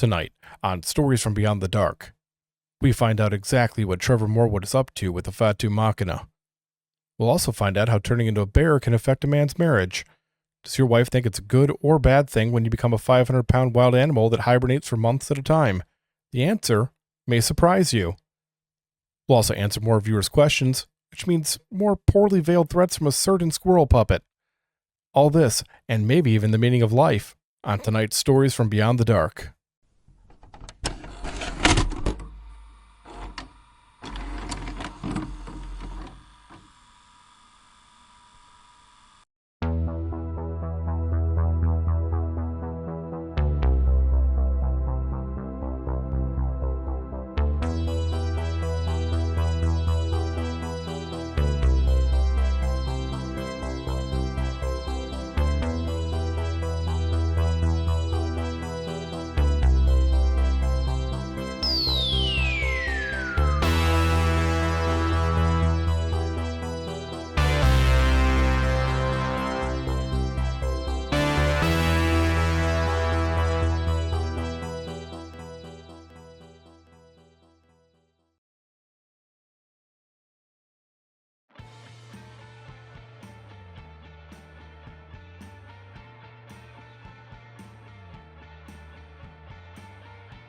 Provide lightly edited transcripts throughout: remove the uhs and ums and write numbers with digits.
Tonight, on Stories from Beyond the Dark, we find out exactly what Trevor Morwood is up to with the Fatu Machina. We'll also find out how turning into a bear can affect a man's marriage. Does your wife think it's a good or bad thing when you become a 500-pound wild animal that hibernates for months at a time? The answer may surprise you. We'll also answer more viewers' questions, which means more poorly veiled threats from a certain squirrel puppet. All this, and maybe even the meaning of life, on tonight's Stories from Beyond the Dark.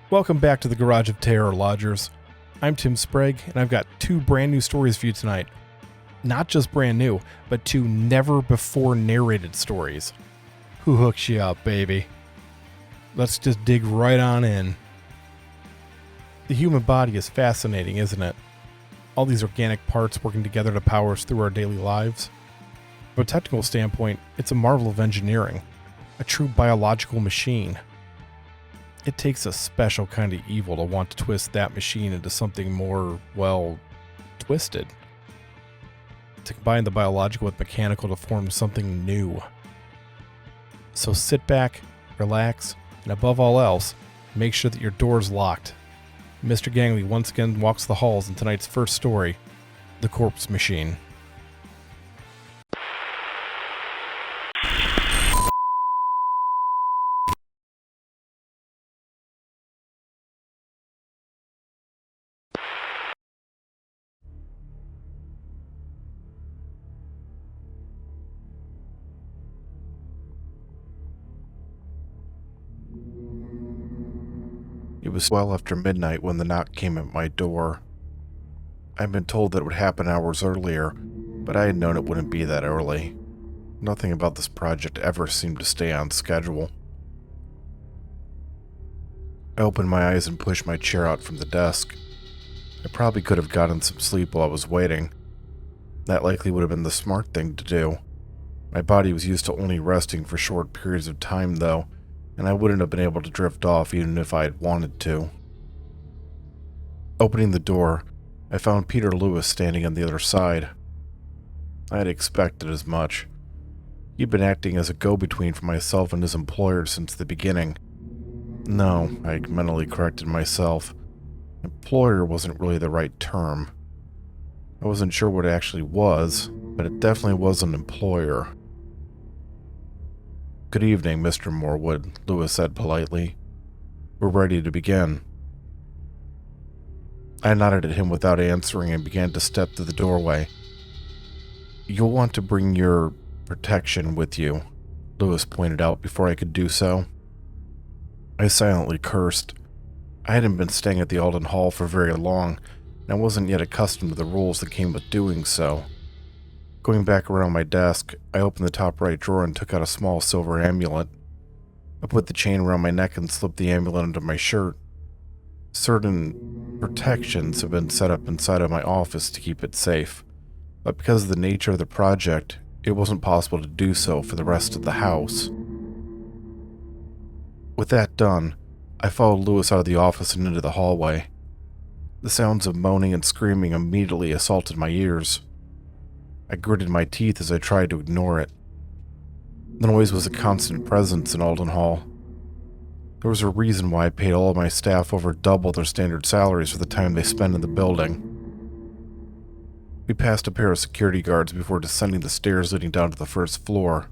Welcome back to the Garage of Terror, Lodgers. I'm Tim Sprague, and I've got two brand new stories for you tonight. Not just brand new, but two never-before narrated stories. Who hooks you up, baby? Let's just dig right on in. The human body is fascinating, isn't it? All these organic parts working together to power us through our daily lives. From a technical standpoint, it's a marvel of engineering, a true biological machine. It takes a special kind of evil to want to twist that machine into something more, well, twisted. To combine the biological with mechanical to form something new. So sit back, relax, and above all else, make sure that your door's locked. Mr. Gangley once again walks the halls in tonight's first story, The Corpse Machine. It was well after midnight when the knock came at my door. I'd been told that it would happen hours earlier, but I had known it wouldn't be that early. Nothing about this project ever seemed to stay on schedule. I opened my eyes and pushed my chair out from the desk. I probably could have gotten some sleep while I was waiting. That likely would have been the smart thing to do. My body was used to only resting for short periods of time, though, and I wouldn't have been able to drift off even if I had wanted to. Opening the door, I found Peter Lewis standing on the other side. I had expected as much. He'd been acting as a go-between for myself and his employer since the beginning. No, I mentally corrected myself. Employer wasn't really the right term. I wasn't sure what it actually was, but it definitely was an employer. "Good evening, Mr. Morwood," Lewis said politely. "We're ready to begin." I nodded at him without answering and began to step to the doorway. "You'll want to bring your protection with you," Lewis pointed out before I could do so. I silently cursed. I hadn't been staying at the Alden Hall for very long, and I wasn't yet accustomed to the rules that came with doing so. Going back around my desk, I opened the top right drawer and took out a small silver amulet. I put the chain around my neck and slipped the amulet under my shirt. Certain protections have been set up inside of my office to keep it safe, but because of the nature of the project, it wasn't possible to do so for the rest of the house. With that done, I followed Lewis out of the office and into the hallway. The sounds of moaning and screaming immediately assaulted my ears. I gritted my teeth as I tried to ignore it. The noise was a constant presence in Alden Hall. There was a reason why I paid all of my staff over double their standard salaries for the time they spend in the building. We passed a pair of security guards before descending the stairs leading down to the first floor.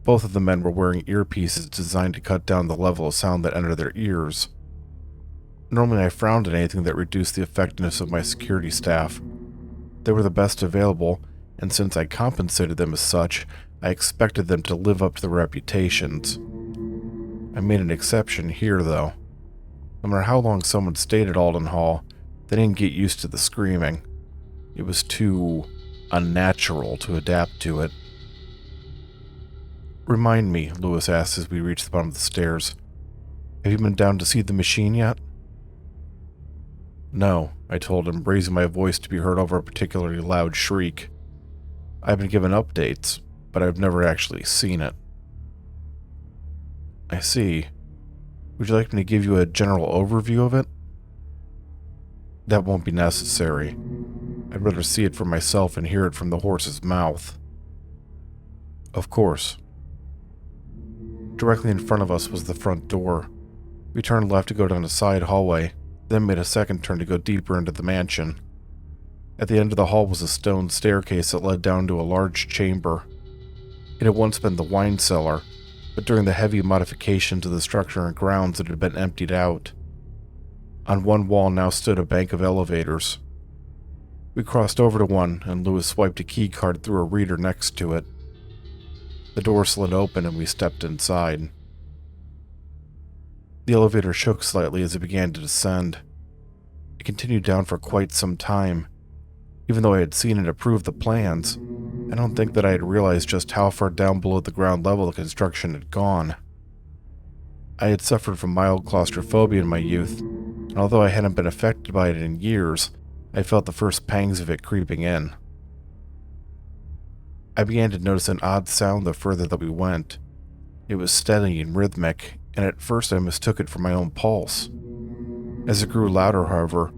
Both of the men were wearing earpieces designed to cut down the level of sound that entered their ears. Normally I frowned at anything that reduced the effectiveness of my security staff. They were the best available, and since I compensated them as such, I expected them to live up to their reputations. I made an exception here, though. No matter how long someone stayed at Alden Hall, they didn't get used to the screaming. It was too unnatural to adapt to it. "Remind me," Lewis asked as we reached the bottom of the stairs. "Have you been down to see the machine yet?" "No," I told him, raising my voice to be heard over a particularly loud shriek. "I've been given updates, but I've never actually seen it." "I see. Would you like me to give you a general overview of it?" "That won't be necessary. I'd rather see it for myself and hear it from the horse's mouth." "Of course." Directly in front of us was the front door. We turned left to go down a side hallway, then made a second turn to go deeper into the mansion. At the end of the hall was a stone staircase that led down to a large chamber. It had once been the wine cellar, but during the heavy modifications of the structure and grounds it had been emptied out. On one wall now stood a bank of elevators. We crossed over to one, and Lewis swiped a key card through a reader next to it. The door slid open and we stepped inside. The elevator shook slightly as it began to descend. It continued down for quite some time. Even though I had seen and approved the plans, I don't think that I had realized just how far down below the ground level the construction had gone. I had suffered from mild claustrophobia in my youth, and although I hadn't been affected by it in years, I felt the first pangs of it creeping in. I began to notice an odd sound the further that we went. It was steady and rhythmic, and at first I mistook it for my own pulse. As it grew louder, however,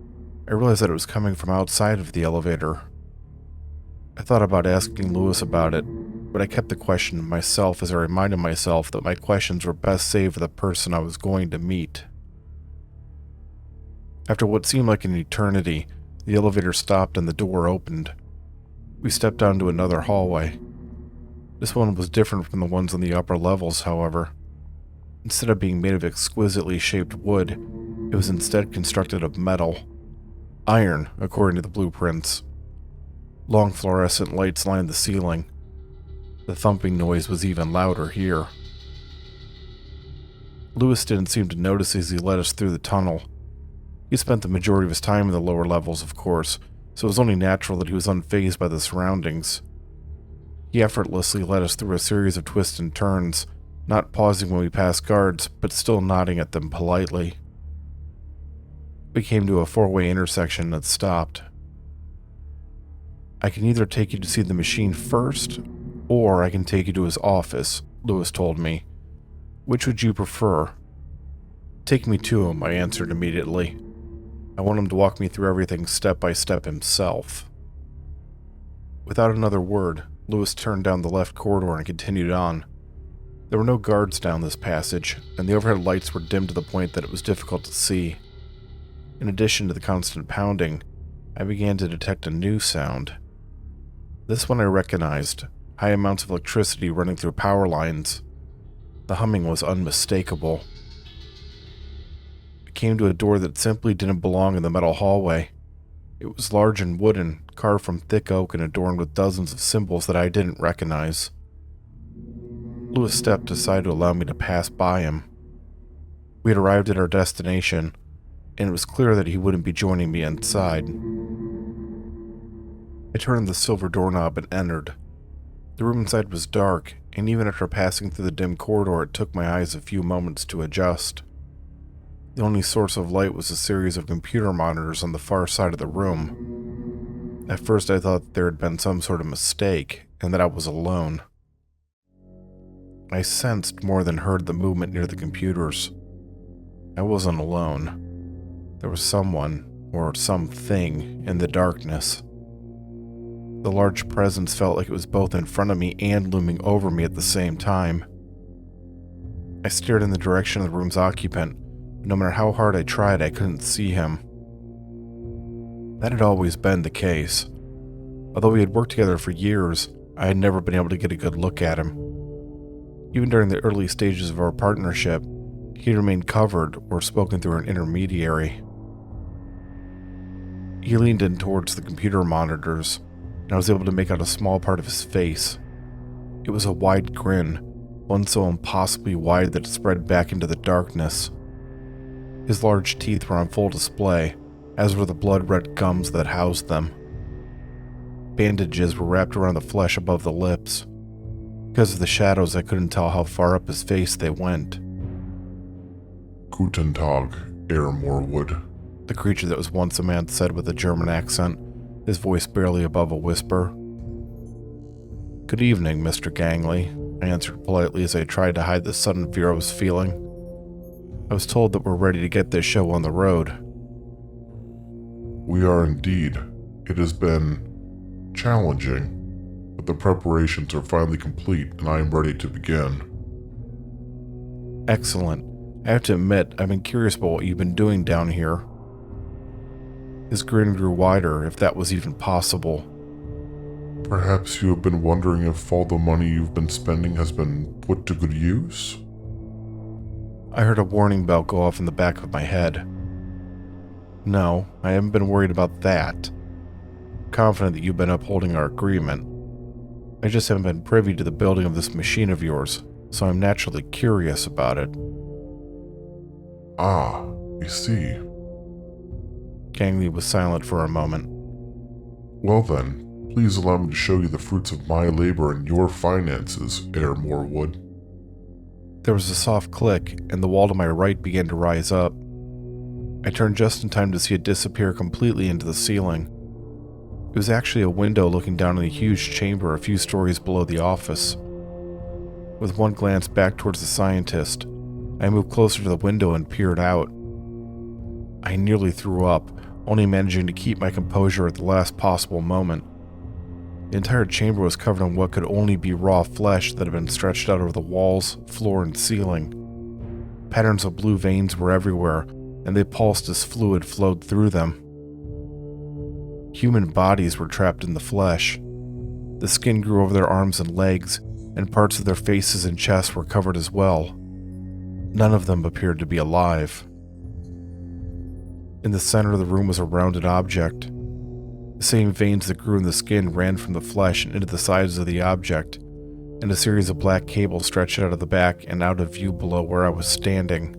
I realized that it was coming from outside of the elevator. I thought about asking Lewis about it, but I kept the question to myself as I reminded myself that my questions were best saved for the person I was going to meet. After what seemed like an eternity, the elevator stopped and the door opened. We stepped down to another hallway. This one was different from the ones on the upper levels, however. Instead of being made of exquisitely shaped wood, it was instead constructed of metal. Iron, according to the blueprints. Long fluorescent lights lined the ceiling. The thumping noise was even louder here. Lewis didn't seem to notice as he led us through the tunnel. He spent the majority of his time in the lower levels, of course, so it was only natural that he was unfazed by the surroundings. He effortlessly led us through a series of twists and turns, not pausing when we passed guards, but still nodding at them politely. We came to a four-way intersection that stopped. "I can either take you to see the machine first, or I can take you to his office," Lewis told me. "Which would you prefer?" "Take me to him," I answered immediately. "I want him to walk me through everything step by step himself." Without another word, Lewis turned down the left corridor and continued on. There were no guards down this passage, and the overhead lights were dim to the point that it was difficult to see. In addition to the constant pounding, I began to detect a new sound. This one I recognized, high amounts of electricity running through power lines. The humming was unmistakable. We came to a door that simply didn't belong in the metal hallway. It was large and wooden, carved from thick oak and adorned with dozens of symbols that I didn't recognize. Lewis stepped aside to allow me to pass by him. We had arrived at our destination, and it was clear that he wouldn't be joining me inside. I turned the silver doorknob and entered. The room inside was dark, and even after passing through the dim corridor, it took my eyes a few moments to adjust. The only source of light was a series of computer monitors on the far side of the room. At first I thought that there had been some sort of mistake, and that I was alone. I sensed more than heard the movement near the computers. I wasn't alone. There was someone, or something, in the darkness. The large presence felt like it was both in front of me and looming over me at the same time. I stared in the direction of the room's occupant, but no matter how hard I tried, I couldn't see him. That had always been the case. Although we had worked together for years, I had never been able to get a good look at him. Even during the early stages of our partnership, he remained covered or spoken through an intermediary. He leaned in towards the computer monitors, and I was able to make out a small part of his face. It was a wide grin, one so impossibly wide that it spread back into the darkness. His large teeth were on full display, as were the blood-red gums that housed them. Bandages were wrapped around the flesh above the lips. Because of the shadows, I couldn't tell how far up his face they went. Guten Tag, Herr Morwood. The creature that was once a man said with a German accent, his voice barely above a whisper. Good evening, Mr. Gangley, I answered politely as I tried to hide the sudden fear I was feeling. I was told that we're ready to get this show on the road. We are indeed. It has been challenging, but the preparations are finally complete and I am ready to begin. Excellent. I have to admit, I've been curious about what you've been doing down here. His grin grew wider, if that was even possible. Perhaps you have been wondering if all the money you've been spending has been put to good use? I heard a warning bell go off in the back of my head. No, I haven't been worried about that. Confident that you've been upholding our agreement. I just haven't been privy to the building of this machine of yours, so I'm naturally curious about it. Ah, I see. Gangley was silent for a moment. Well then, please allow me to show you the fruits of my labor and your finances, Herr Morwood. There was a soft click, and the wall to my right began to rise up. I turned just in time to see it disappear completely into the ceiling. It was actually a window looking down on a huge chamber a few stories below the office. With one glance back towards the scientist, I moved closer to the window and peered out. I nearly threw up, only managing to keep my composure at the last possible moment. The entire chamber was covered in what could only be raw flesh that had been stretched out over the walls, floor, and ceiling. Patterns of blue veins were everywhere, and they pulsed as fluid flowed through them. Human bodies were trapped in the flesh. The skin grew over their arms and legs, and parts of their faces and chests were covered as well. None of them appeared to be alive. In the center of the room was a rounded object. The same veins that grew in the skin ran from the flesh and into the sides of the object, and a series of black cables stretched out of the back and out of view below where I was standing.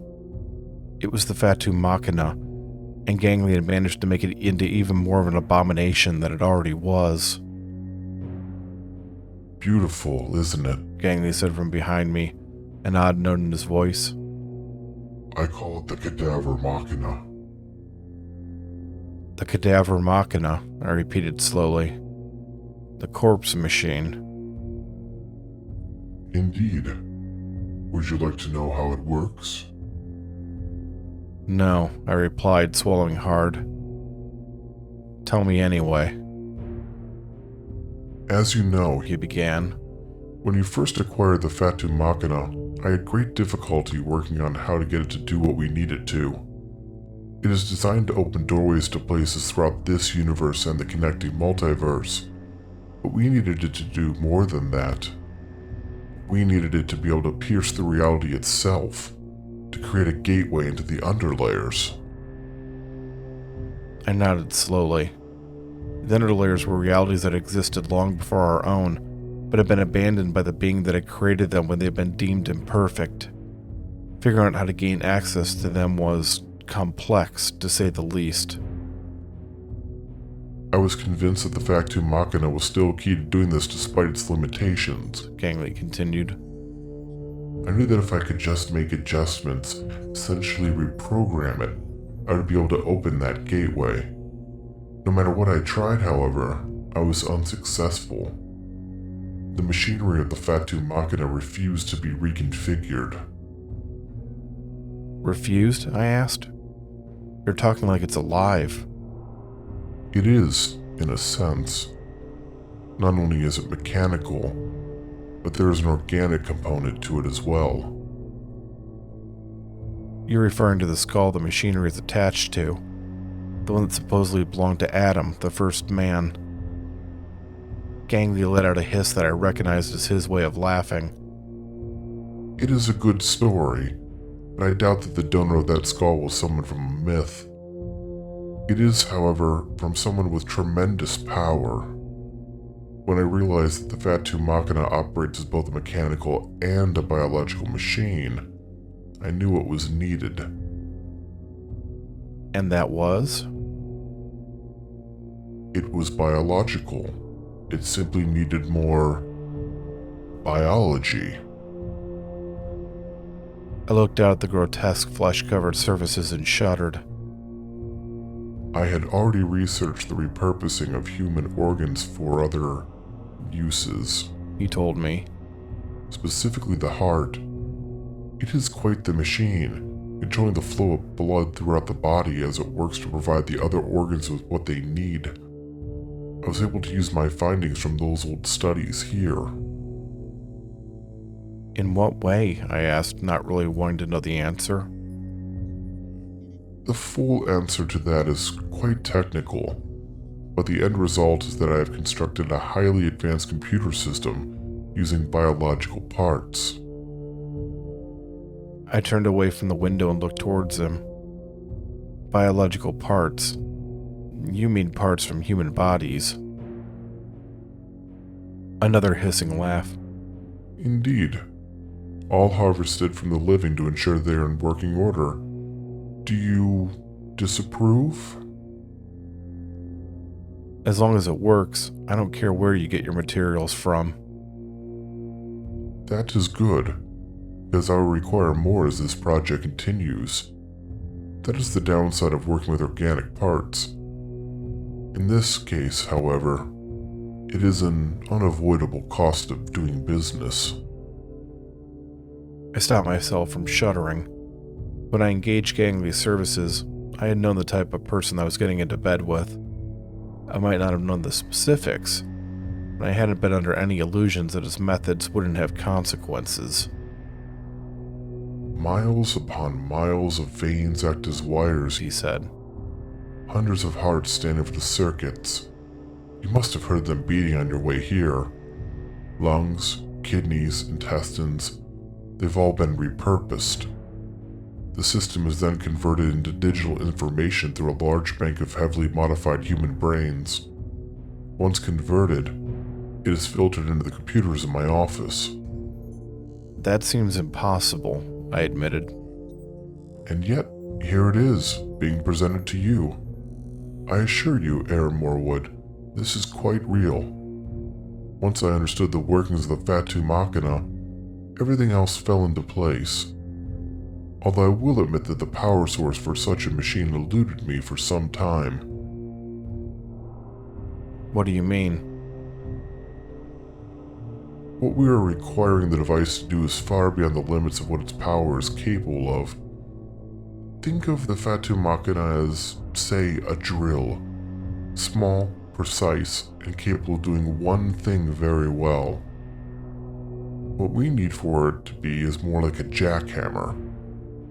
It was the Fatu Machina, and Gangley had managed to make it into even more of an abomination than it already was. Beautiful, isn't it? Gangley said from behind me, an odd note in his voice. I call it the Cadaver Machina. The Cadaver Machina, I repeated slowly. The corpse machine. Indeed. Would you like to know how it works? No, I replied, swallowing hard. Tell me anyway. As you know, He began. When you first acquired the Fatu Machina, I had great difficulty working on how to get it to do what we need it to. It is designed to open doorways to places throughout this universe and the connecting multiverse, but we needed it to do more than that. We needed it to be able to pierce the reality itself, to create a gateway into the underlayers. I nodded slowly. The underlayers were realities that existed long before our own, but had been abandoned by the being that had created them when they had been deemed imperfect. Figuring out how to gain access to them was complex, to say the least. I was convinced that the Fatu Machina was still key to doing this despite its limitations, Gangley continued. I knew that if I could just make adjustments, essentially reprogram it, I would be able to open that gateway. No matter what I tried, however, I was unsuccessful. The machinery of the Fatu Machina refused to be reconfigured. Refused? I asked. You're talking like it's alive. It is, in a sense. Not only is it mechanical, but there is an organic component to it as well. You're referring to the skull the machinery is attached to. The one that supposedly belonged to Adam, the first man. Gangley let out a hiss that I recognized as his way of laughing. It is a good story, but I doubt that the donor of that skull was someone from a myth. It is, however, from someone with tremendous power. When I realized that the Fatu Machina operates as both a mechanical and a biological machine, I knew it was needed. And that was? It was biological. It simply needed more biology. I looked out at the grotesque flesh-covered surfaces and shuddered. I had already researched the repurposing of human organs for other uses. He told me. Specifically the heart. It is quite the machine, controlling the flow of blood throughout the body as it works to provide the other organs with what they need. I was able to use my findings from those old studies here. In what way? I asked, not really wanting to know the answer. The full answer to that is quite technical, but the end result is that I have constructed a highly advanced computer system using biological parts. I turned away from the window and looked towards him. Biological parts. You mean parts from human bodies. Another hissing laugh. Indeed. All harvested from the living to ensure they are in working order. Do you disapprove? As long as it works, I don't care where you get your materials from. That is good, because I will require more as this project continues. That is the downside of working with organic parts. In this case, however, it is an unavoidable cost of doing business. I stopped myself from shuddering. When I engaged Gangley's services, I had known the type of person I was getting into bed with. I might not have known the specifics, but I hadn't been under any illusions that his methods wouldn't have consequences. Miles upon miles of veins act as wires, He said. Hundreds of hearts standing for the circuits. You must have heard them beating on your way here. Lungs, kidneys, intestines, they've all been repurposed. The system is then converted into digital information through a large bank of heavily modified human brains. Once converted, it is filtered into the computers in my office. That seems impossible, I admitted. And yet, here it is, being presented to you. I assure you, Heir Morwood, this is quite real. Once I understood the workings of the Fatu Machina, everything else fell into place. Although I will admit that the power source for such a machine eluded me for some time. What do you mean? What we are requiring the device to do is far beyond the limits of what its power is capable of. Think of the Fatu Machina as, say, a drill. Small, precise, and capable of doing one thing very well. What we need for it to be is more like a jackhammer.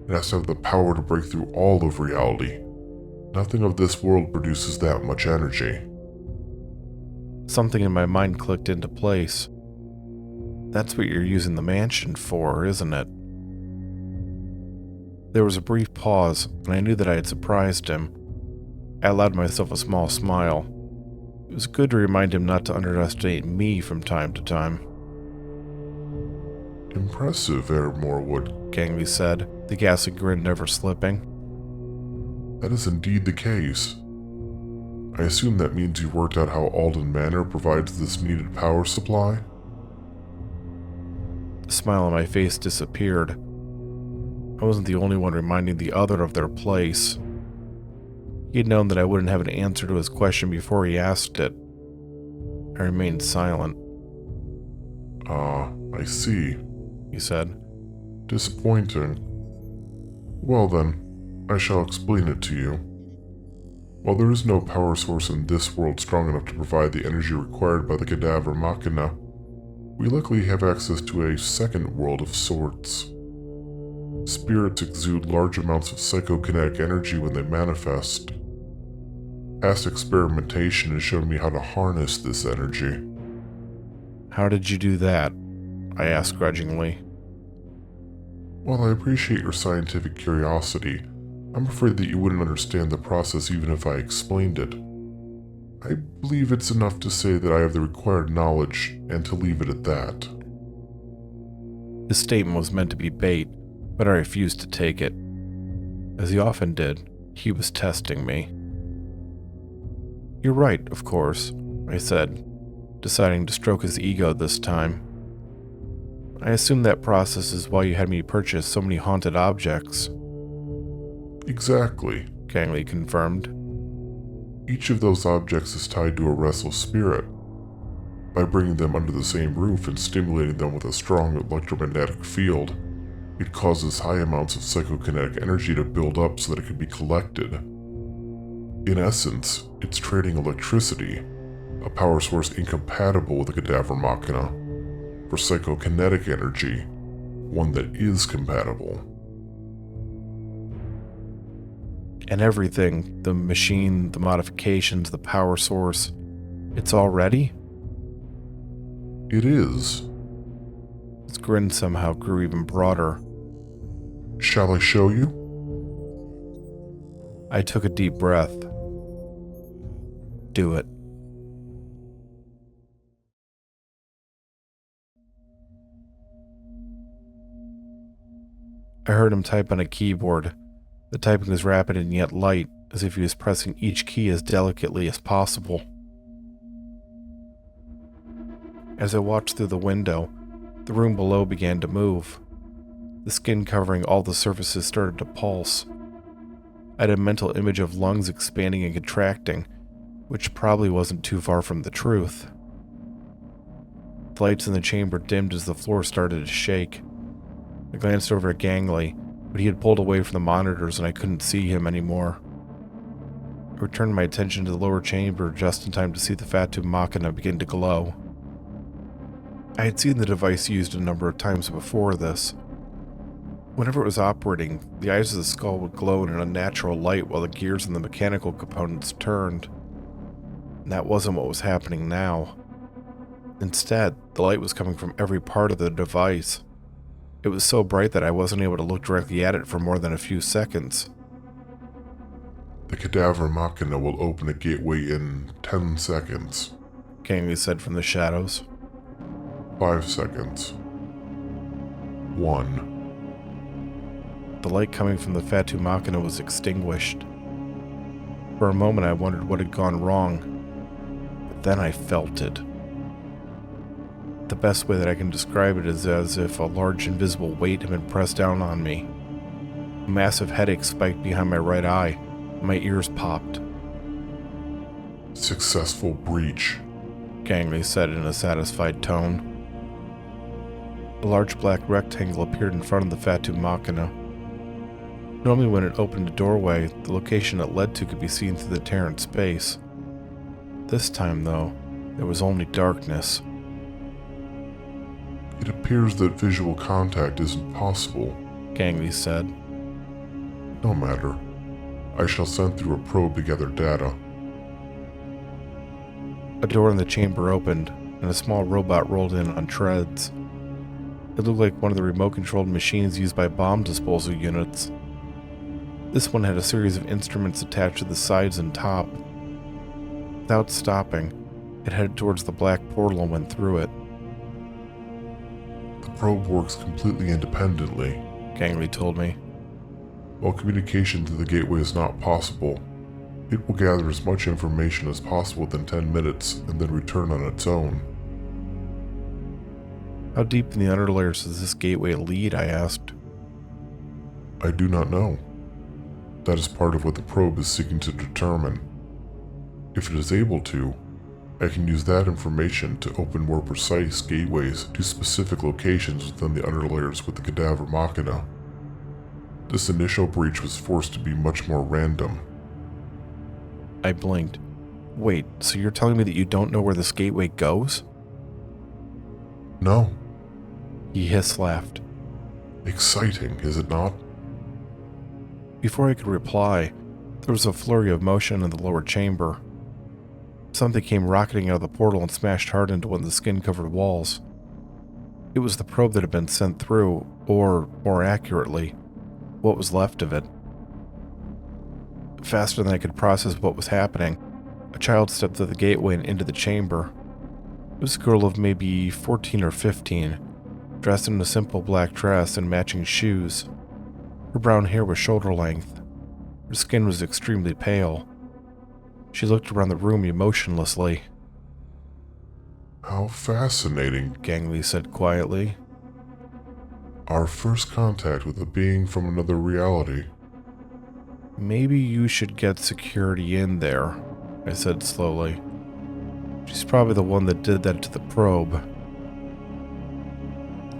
It has to have the power to break through all of reality. Nothing of this world produces that much energy. Something in my mind clicked into place. That's what you're using the mansion for, isn't it? There was a brief pause, and I knew that I had surprised him. I allowed myself a small smile. It was good to remind him not to underestimate me from time to time. Impressive, Heir Morwood, Gangley said, the ghastly grin never slipping. That is indeed the case. I assume that means you worked out how Alden Manor provides this needed power supply? The smile on my face disappeared. I wasn't the only one reminding the other of their place. He had known that I wouldn't have an answer to his question before he asked it. I remained silent. Ah, I see, He said. Disappointing. Well then, I shall explain it to you. While there is no power source in this world strong enough to provide the energy required by the Cadaver Machina, we luckily have access to a second world of sorts. Spirits exude large amounts of psychokinetic energy when they manifest. Past experimentation has shown me how to harness this energy. How did you do that? I asked grudgingly. While I appreciate your scientific curiosity, I'm afraid that you wouldn't understand the process even if I explained it. I believe it's enough to say that I have the required knowledge and to leave it at that. His statement was meant to be bait, but I refused to take it. As he often did, he was testing me. "You're right, of course," I said, deciding to stroke his ego this time. "I assume that process is why you had me purchase so many haunted objects." Exactly. Gangley confirmed. Each of those objects is tied to a restless spirit. By bringing them under the same roof and stimulating them with a strong electromagnetic field, it causes high amounts of psychokinetic energy to build up so that it can be collected. In essence, it's trading electricity, a power source incompatible with the cadaver machina, for psychokinetic energy, one that is compatible. And everything, the machine, the modifications, the power source, it's all ready? It is. His grin somehow grew even broader. Shall I show you? I took a deep breath. Do it. I heard him type on a keyboard. The typing was rapid and yet light, as if he was pressing each key as delicately as possible. As I watched through the window, the room below began to move. The skin covering all the surfaces started to pulse. I had a mental image of lungs expanding and contracting, which probably wasn't too far from the truth. The lights in the chamber dimmed as the floor started to shake. I glanced over at Gangley, but he had pulled away from the monitors and I couldn't see him anymore. I returned my attention to the lower chamber just in time to see the Fatu Machina begin to glow. I had seen the device used a number of times before this. Whenever it was operating, the eyes of the skull would glow in an unnatural light while the gears and the mechanical components turned. And that wasn't what was happening now. Instead, the light was coming from every part of the device. It was so bright that I wasn't able to look directly at it for more than a few seconds. The cadaver machina will open a gateway in 10 seconds. Gangley said from the shadows. 5 seconds. 1. The light coming from the Fatu Machina was extinguished. For a moment I wondered what had gone wrong, but then I felt it. The best way that I can describe it is as if a large invisible weight had been pressed down on me. A massive headache spiked behind my right eye, and my ears popped. Successful breach, Gangley said in a satisfied tone. A large black rectangle appeared in front of the Fatu Machina. Normally when it opened a doorway, the location it led to could be seen through the Terran space. This time, though, there was only darkness. It appears that visual contact isn't possible, Gangley said. No matter. I shall send through a probe to gather data. A door in the chamber opened, and a small robot rolled in on treads. It looked like one of the remote-controlled machines used by bomb disposal units. This one had a series of instruments attached to the sides and top. Without stopping, it headed towards the black portal and went through it. The probe works completely independently, Gangley told me. While communication through the gateway is not possible, it will gather as much information as possible within 10 minutes and then return on its own. How deep in the underlayers does this gateway lead? I asked. I do not know. That is part of what the probe is seeking to determine. If it is able to, I can use that information to open more precise gateways to specific locations within the underlayers with the cadaver machina. This initial breach was forced to be much more random. I blinked. Wait, so you're telling me that you don't know where this gateway goes? No. He hiss-laughed. Exciting, is it not? Before I could reply, there was a flurry of motion in the lower chamber. Something came rocketing out of the portal and smashed hard into one of the skin-covered walls. It was the probe that had been sent through, or, more accurately, what was left of it. Faster than I could process what was happening, a child stepped through the gateway and into the chamber. It was a girl of maybe 14 or 15, dressed in a simple black dress and matching shoes. Her brown hair was shoulder length. Her skin was extremely pale. She looked around the room emotionlessly. How fascinating, Gangley said quietly. Our first contact with a being from another reality. Maybe you should get security in there, I said slowly. She's probably the one that did that to the probe.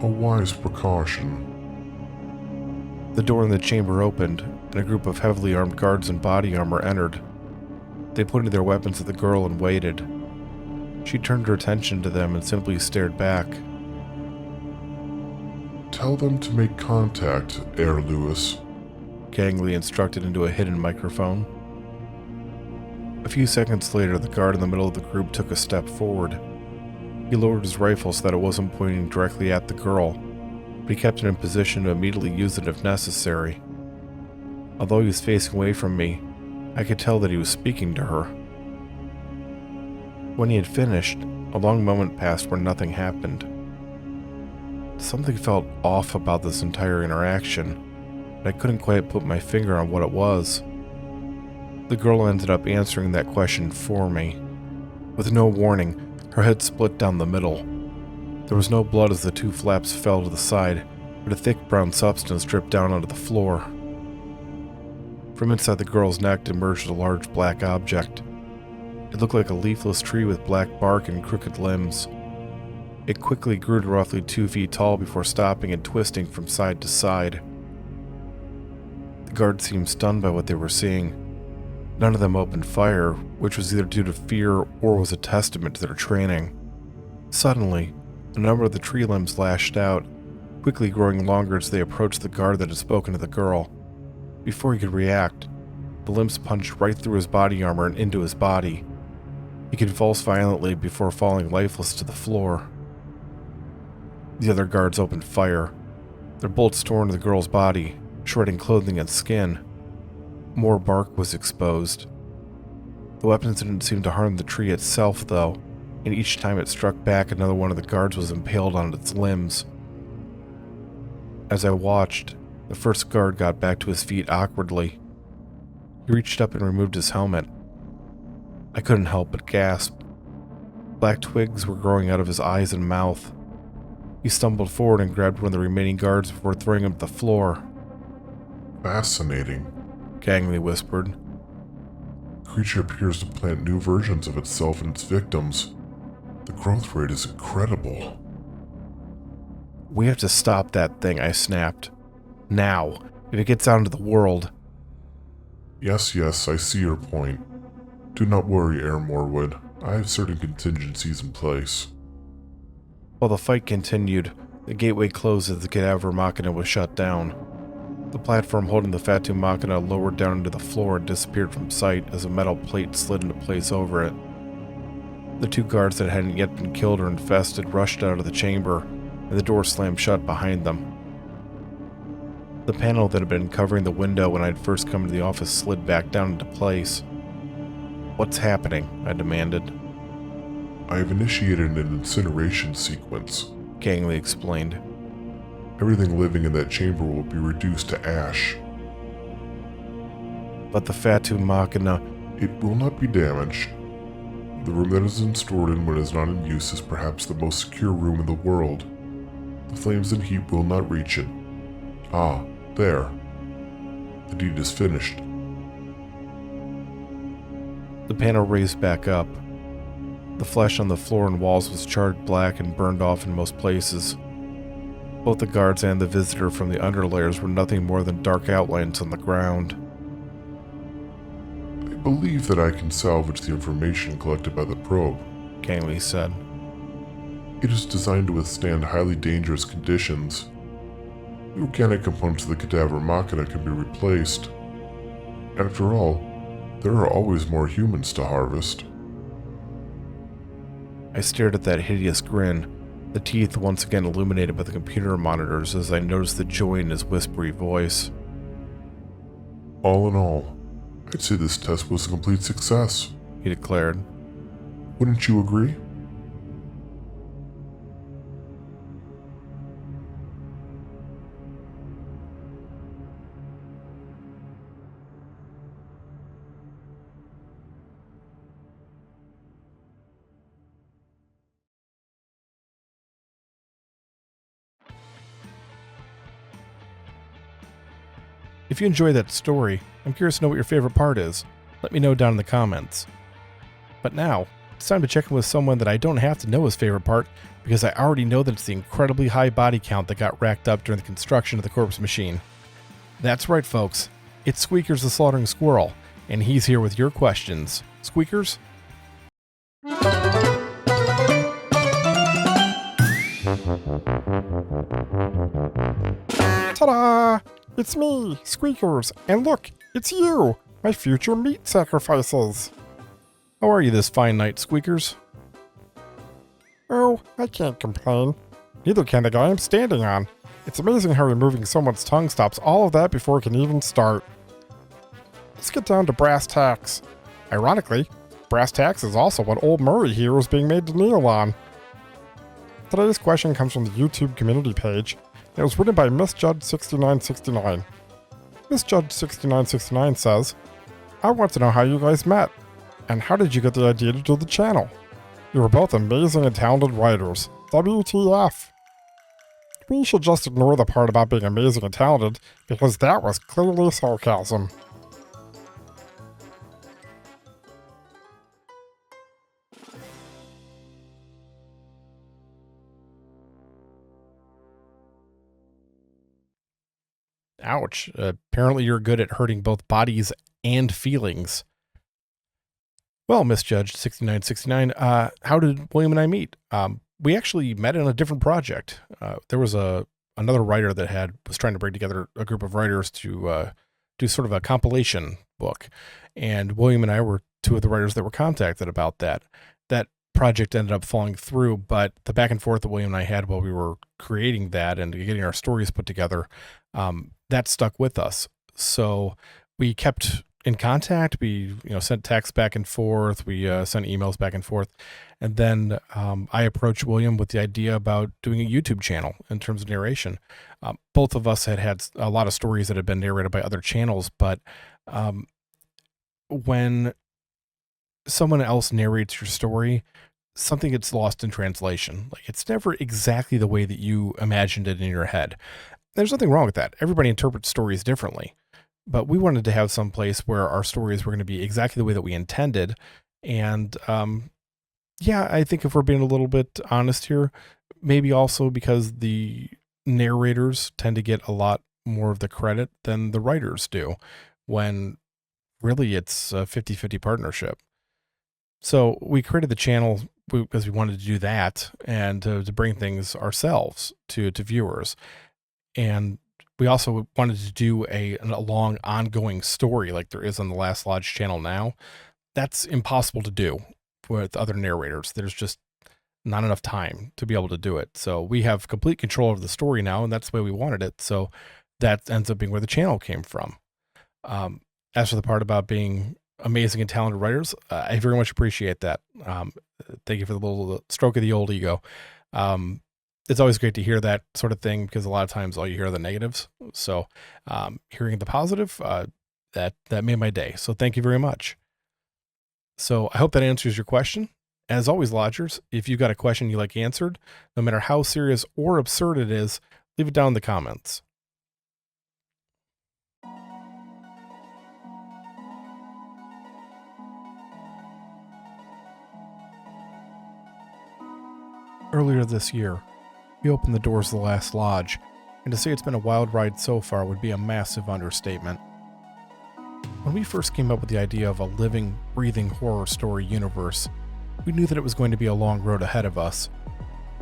A wise precaution. The door in the chamber opened, and a group of heavily armed guards in body armor entered. They pointed their weapons at the girl and waited. She turned her attention to them and simply stared back. Tell them to make contact, Air Lewis, Gangley instructed into a hidden microphone. A few seconds later, the guard in the middle of the group took a step forward. He lowered his rifle so that it wasn't pointing directly at the girl, but he kept it in position to immediately use it if necessary. Although he was facing away from me, I could tell that he was speaking to her. When he had finished, a long moment passed where nothing happened. Something felt off about this entire interaction, but I couldn't quite put my finger on what it was. The girl ended up answering that question for me. With no warning, her head split down the middle. There was no blood as the two flaps fell to the side, but a thick brown substance dripped down onto the floor. From inside the girl's neck emerged a large black object. It looked like a leafless tree with black bark and crooked limbs. It quickly grew to roughly 2 feet tall before stopping and twisting from side to side. The guards seemed stunned by what they were seeing. None of them opened fire, which was either due to fear or was a testament to their training. Suddenly, a number of the tree limbs lashed out, quickly growing longer as they approached the guard that had spoken to the girl. Before he could react, the limbs punched right through his body armor and into his body. He convulsed violently before falling lifeless to the floor. The other guards opened fire. Their bullets tore into the girl's body, shredding clothing and skin. More bark was exposed. The weapons didn't seem to harm the tree itself, though, and each time it struck back, another one of the guards was impaled on its limbs. As I watched, the first guard got back to his feet awkwardly. He reached up and removed his helmet. I couldn't help but gasp. Black twigs were growing out of his eyes and mouth. He stumbled forward and grabbed one of the remaining guards before throwing him to the floor. Fascinating, Gangley whispered. The creature appears to plant new versions of itself in its victims. The growth rate is incredible. We have to stop that thing, I snapped. Now, if it gets out into the world. Yes, I see your point. Do not worry, Air Morwood. I have certain contingencies in place. While the fight continued, the gateway closed as the cadaver machina was shut down. The platform holding the Fatu Machina lowered down into the floor and disappeared from sight as a metal plate slid into place over it. The two guards that hadn't yet been killed or infested rushed out of the chamber, and the door slammed shut behind them. The panel that had been covering the window when I had first come to the office slid back down into place. "What's happening?" I demanded. I have initiated an incineration sequence, Gangley explained. Everything living in that chamber will be reduced to ash. But the Fatu Machina... It will not be damaged. The room that it is stored in when it is not in use is perhaps the most secure room in the world. The flames and heat will not reach it. Ah, there. The deed is finished. The panel raised back up. The flesh on the floor and walls was charred black and burned off in most places. Both the guards and the visitor from the underlayers were nothing more than dark outlines on the ground. I believe that I can salvage the information collected by the probe, Gangley said. It is designed to withstand highly dangerous conditions. The organic components of the cadaver machina can be replaced. After all, there are always more humans to harvest. I stared at that hideous grin, the teeth once again illuminated by the computer monitors as I noticed the joy in his whispery voice. All in all, I'd say this test was a complete success, He declared. Wouldn't you agree? If you enjoy that story, I'm curious to know what your favorite part is. Let me know down in the comments. But now, it's time to check in with someone that I don't have to know his favorite part because I already know that it's the incredibly high body count that got racked up during the construction of the corpse machine. That's right, folks. It's Squeakers the Slaughtering Squirrel, and he's here with your questions. Squeakers? Ta-da! It's me, Squeakers, and look, it's you, my future meat sacrifices. How are you this fine night, Squeakers? Oh, I can't complain. Neither can the guy I'm standing on. It's amazing how removing someone's tongue stops all of that before it can even start. Let's get down to brass tacks. Ironically, brass tacks is also what old Murray here is being made to kneel on. Today's question comes from the YouTube community page. It was written by MissJudge6969. MissJudge6969 says, I want to know how you guys met, and how did you get the idea to do the channel? You were both amazing and talented writers. WTF. We should just ignore the part about being amazing and talented, because that was clearly sarcasm. Ouch. Apparently you're good at hurting both bodies and feelings. Well, Misjudged 6969, how did William and I meet? We actually met in a different project. There was another writer that was trying to bring together a group of writers to do sort of a compilation book. And William and I were two of the writers that were contacted about that. That project ended up falling through, but the back and forth that William and I had while we were creating that and getting our stories put together, that stuck with us. So we kept in contact. We, sent texts back and forth. We sent emails back and forth. And then I approached William with the idea about doing a YouTube channel in terms of narration. Both of us had a lot of stories that had been narrated by other channels, but when someone else narrates your story, something gets lost in translation. Like, it's never exactly the way that you imagined it in your head. There's nothing wrong with that. Everybody interprets stories differently, but we wanted to have some place where our stories were going to be exactly the way that we intended. And yeah, I think if we're being a little bit honest here, maybe also because the narrators tend to get a lot more of the credit than the writers do, when really it's a 50-50 partnership. So we created the channel because we wanted to do that and to bring things ourselves to viewers. And we also wanted to do a long ongoing story like there is on the Last Lodge channel now. That's impossible to do with other narrators. There's just not enough time to be able to do it. So we have complete control of the story now, and that's the way we wanted it. So that ends up being where the channel came from. As for the part about being amazing and talented writers, I very much appreciate that. Thank you for the little stroke of the old ego. It's always great to hear that sort of thing, because a lot of times all you hear are the negatives. So hearing the positive, that made my day. So thank you very much. So I hope that answers your question. As always, Lodgers, if you've got a question you like answered, no matter how serious or absurd it is, leave it down in the comments. Earlier this year, we opened the doors of the Last Lodge, and to say it's been a wild ride so far would be a massive understatement. When we first came up with the idea of a living, breathing horror story universe, we knew that it was going to be a long road ahead of us.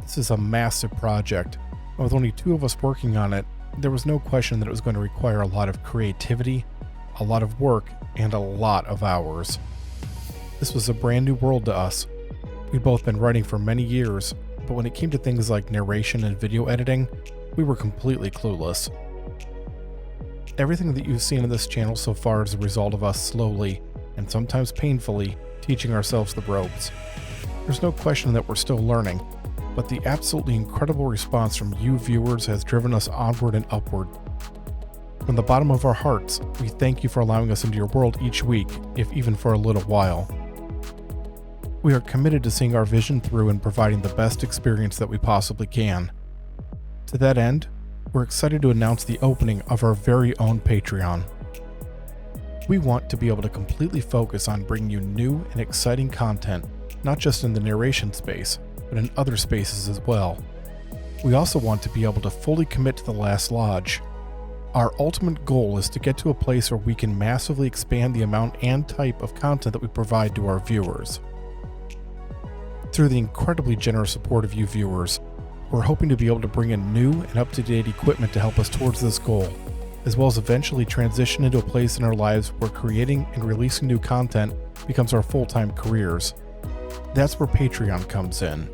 This is a massive project, and with only two of us working on it, there was no question that it was going to require a lot of creativity, a lot of work, and a lot of hours. This was a brand new world to us. We'd both been writing for many years, but when it came to things like narration and video editing, we were completely clueless. Everything that you've seen in this channel so far is a result of us slowly, and sometimes painfully, teaching ourselves the ropes. There's no question that we're still learning, but the absolutely incredible response from you viewers has driven us onward and upward. From the bottom of our hearts, we thank you for allowing us into your world each week, if even for a little while. We are committed to seeing our vision through and providing the best experience that we possibly can. To that end, we're excited to announce the opening of our very own Patreon. We want to be able to completely focus on bringing you new and exciting content, not just in the narration space, but in other spaces as well. We also want to be able to fully commit to The Last Lodge. Our ultimate goal is to get to a place where we can massively expand the amount and type of content that we provide to our viewers. Through the incredibly generous support of you viewers, we're hoping to be able to bring in new and up-to-date equipment to help us towards this goal, as well as eventually transition into a place in our lives where creating and releasing new content becomes our full-time careers. That's where Patreon comes in.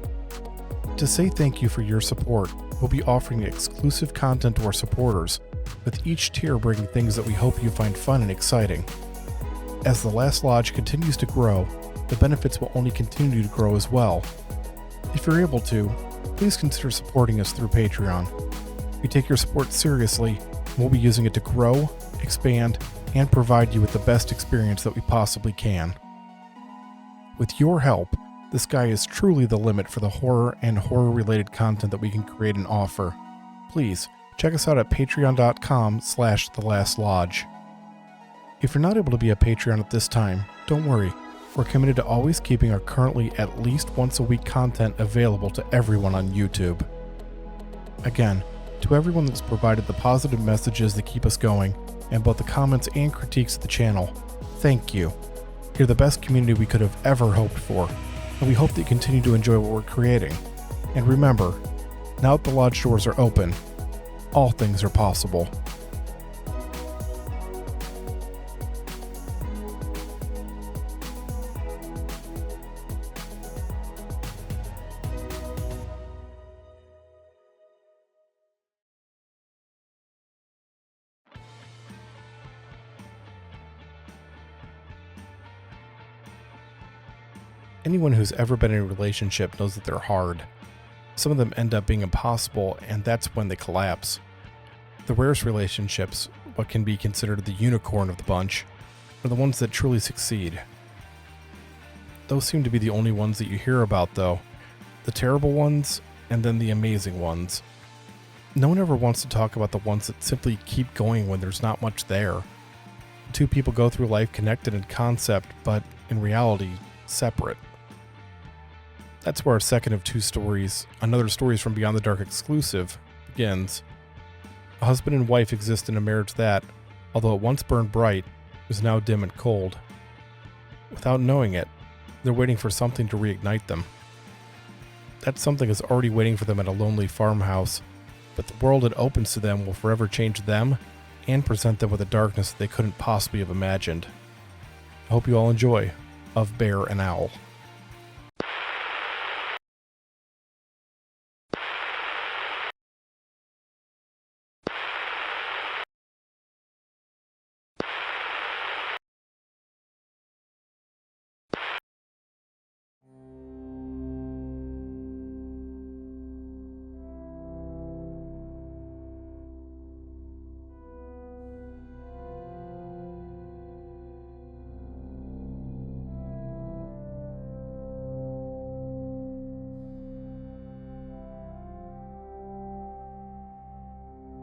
To say thank you for your support, we'll be offering exclusive content to our supporters, with each tier bringing things that we hope you find fun and exciting. As The Last Lodge continues to grow, the benefits will only continue to grow as well. If you're able to, please consider supporting us through Patreon. We take your support seriously, and we'll be using it to grow, expand, and provide you with the best experience that we possibly can. With your help, the sky is truly the limit for the horror and horror-related content that we can create and offer. Please, check us out at patreon.com/thelast-lodge. If you're not able to be a Patreon at this time, don't worry. We're committed to always keeping our currently at least once a week content available to everyone on YouTube. Again, to everyone that's provided the positive messages that keep us going, and both the comments and critiques of the channel, thank you. You're the best community we could have ever hoped for, and we hope that you continue to enjoy what we're creating. And remember, now that the lodge doors are open, all things are possible. Anyone who's ever been in a relationship knows that they're hard. Some of them end up being impossible, and that's when they collapse. The rarest relationships, what can be considered the unicorn of the bunch, are the ones that truly succeed. Those seem to be the only ones that you hear about, though. The terrible ones, and then the amazing ones. No one ever wants to talk about the ones that simply keep going when there's not much there. Two people go through life connected in concept, but in reality, separate. That's where our second of two stories, Another Stories from Beyond the Dark exclusive, begins. A husband and wife exist in a marriage that, although it once burned bright, is now dim and cold. Without knowing it, they're waiting for something to reignite them. That something is already waiting for them at a lonely farmhouse, but the world it opens to them will forever change them and present them with a darkness they couldn't possibly have imagined. I hope you all enjoy Of Bear and Owl.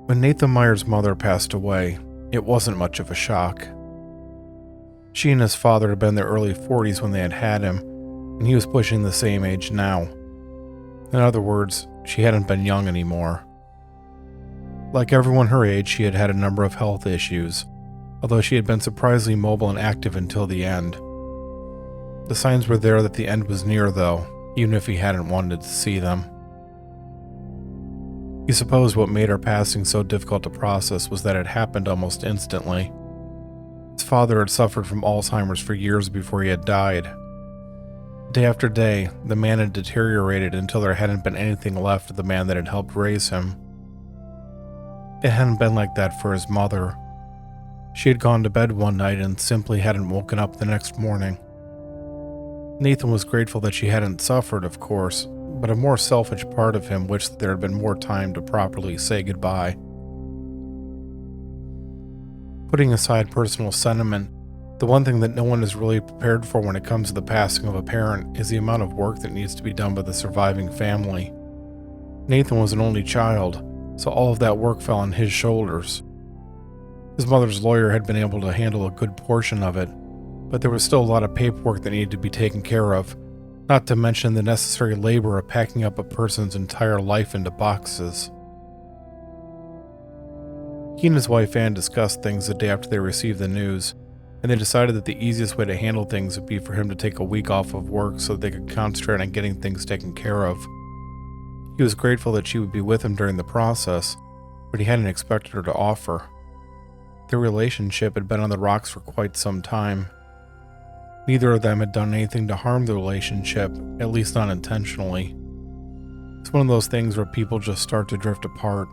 When Nathan Meyer's mother passed away, it wasn't much of a shock. She and his father had been in their early 40s when they had him, and he was pushing the same age now. In other words, she hadn't been young anymore. Like everyone her age, she had had a number of health issues, although she had been surprisingly mobile and active until the end. The signs were there that the end was near, though, even if he hadn't wanted to see them. He supposed what made her passing so difficult to process was that it happened almost instantly. His father had suffered from Alzheimer's for years before he had died. Day after day, the man had deteriorated until there hadn't been anything left of the man that had helped raise him. It hadn't been like that for his mother. She had gone to bed one night and simply hadn't woken up the next morning. Nathan was grateful that she hadn't suffered, of course, but a more selfish part of him wished that there had been more time to properly say goodbye. Putting aside personal sentiment, the one thing that no one is really prepared for when it comes to the passing of a parent is the amount of work that needs to be done by the surviving family. Nathan was an only child, so all of that work fell on his shoulders. His mother's lawyer had been able to handle a good portion of it, but there was still a lot of paperwork that needed to be taken care of, not to mention the necessary labor of packing up a person's entire life into boxes. He and his wife Anne discussed things the day after they received the news, and they decided that the easiest way to handle things would be for him to take a week off of work so that they could concentrate on getting things taken care of. He was grateful that she would be with him during the process, but he hadn't expected her to offer. Their relationship had been on the rocks for quite some time. Neither of them had done anything to harm the relationship, at least not intentionally. It's one of those things where people just start to drift apart.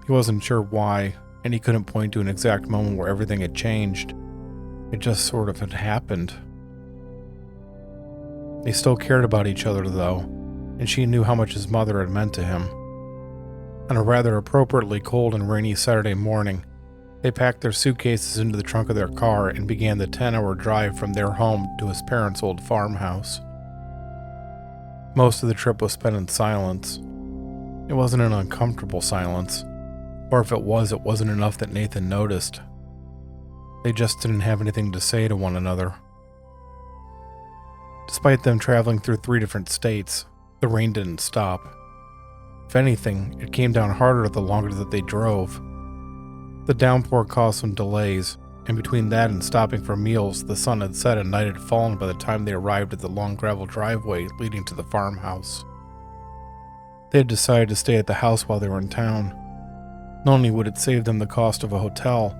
He wasn't sure why, and he couldn't point to an exact moment where everything had changed. It just sort of had happened. They still cared about each other, though, and she knew how much his mother had meant to him. On a rather appropriately cold and rainy Saturday morning, they packed their suitcases into the trunk of their car and began the 10-hour drive from their home to his parents' old farmhouse. Most of the trip was spent in silence. It wasn't an uncomfortable silence, or if it wasn't enough that Nathan noticed. They just didn't have anything to say to one another. Despite them traveling through 3 different states, the rain didn't stop. If anything, it came down harder the longer that they drove. The downpour caused some delays, and between that and stopping for meals, the sun had set and night had fallen by the time they arrived at the long gravel driveway leading to the farmhouse. They had decided to stay at the house while they were in town. Not only would it save them the cost of a hotel,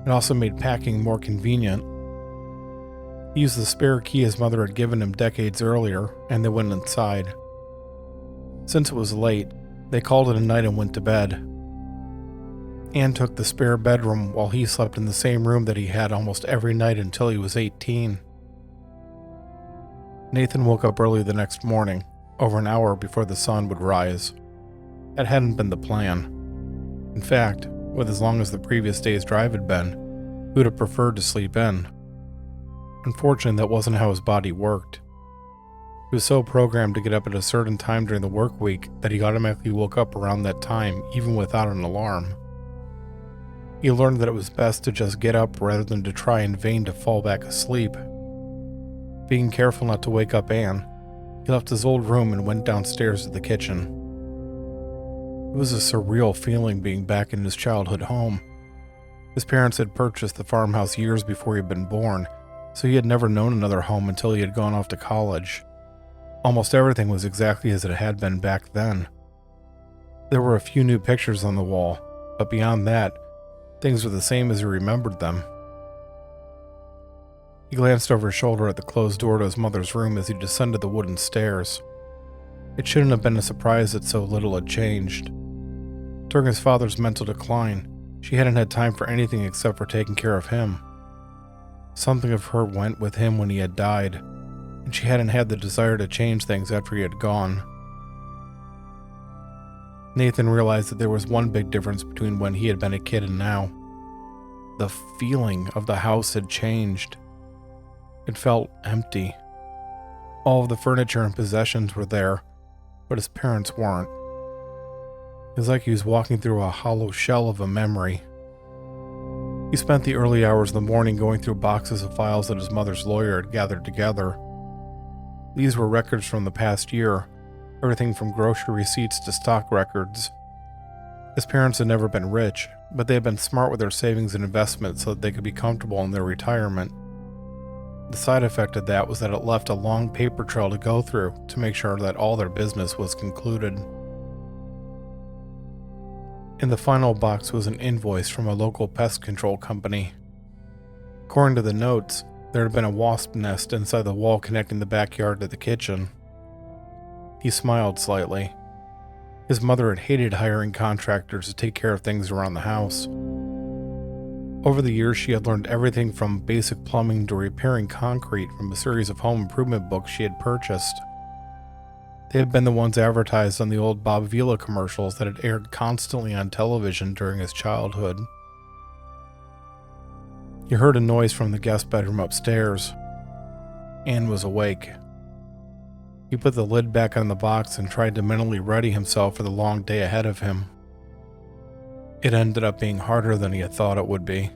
it also made packing more convenient. He used the spare key his mother had given him decades earlier, and they went inside. Since it was late, they called it a night and went to bed. Anne took the spare bedroom while he slept in the same room that he had almost every night until he was 18. Nathan woke up early the next morning, over an hour before the sun would rise. That hadn't been the plan. In fact, with as long as the previous day's drive had been, he would have preferred to sleep in. Unfortunately, that wasn't how his body worked. He was so programmed to get up at a certain time during the work week that he automatically woke up around that time even without an alarm. He learned that it was best to just get up rather than to try in vain to fall back asleep. Being careful not to wake up Anne, he left his old room and went downstairs to the kitchen. It was a surreal feeling being back in his childhood home. His parents had purchased the farmhouse years before he had been born, so he had never known another home until he had gone off to college. Almost everything was exactly as it had been back then. There were a few new pictures on the wall, but beyond that, things were the same as he remembered them. He glanced over his shoulder at the closed door to his mother's room as he descended the wooden stairs. It shouldn't have been a surprise that so little had changed. During his father's mental decline, she hadn't had time for anything except for taking care of him. Something of her went with him when he had died, and she hadn't had the desire to change things after he had gone. Nathan realized that there was one big difference between when he had been a kid and now. The feeling of the house had changed. It felt empty. All of the furniture and possessions were there, but his parents weren't. It was like he was walking through a hollow shell of a memory. He spent the early hours of the morning going through boxes of files that his mother's lawyer had gathered together. These were records from the past year, everything from grocery receipts to stock records. His parents had never been rich, but they had been smart with their savings and investments so that they could be comfortable in their retirement. The side effect of that was that it left a long paper trail to go through to make sure that all their business was concluded. In the final box was an invoice from a local pest control company. According to the notes, There had been a wasp nest inside the wall connecting the backyard to the kitchen. He smiled slightly. His mother had hated hiring contractors to take care of things around the house. Over the years, she had learned everything from basic plumbing to repairing concrete from a series of home improvement books she had purchased. They had been the ones advertised on the old Bob Vila commercials that had aired constantly on television during his childhood. He heard a noise from the guest bedroom upstairs. Anne was awake. He put the lid back on the box and tried to mentally ready himself for the long day ahead of him. It ended up being harder than he had thought it would be.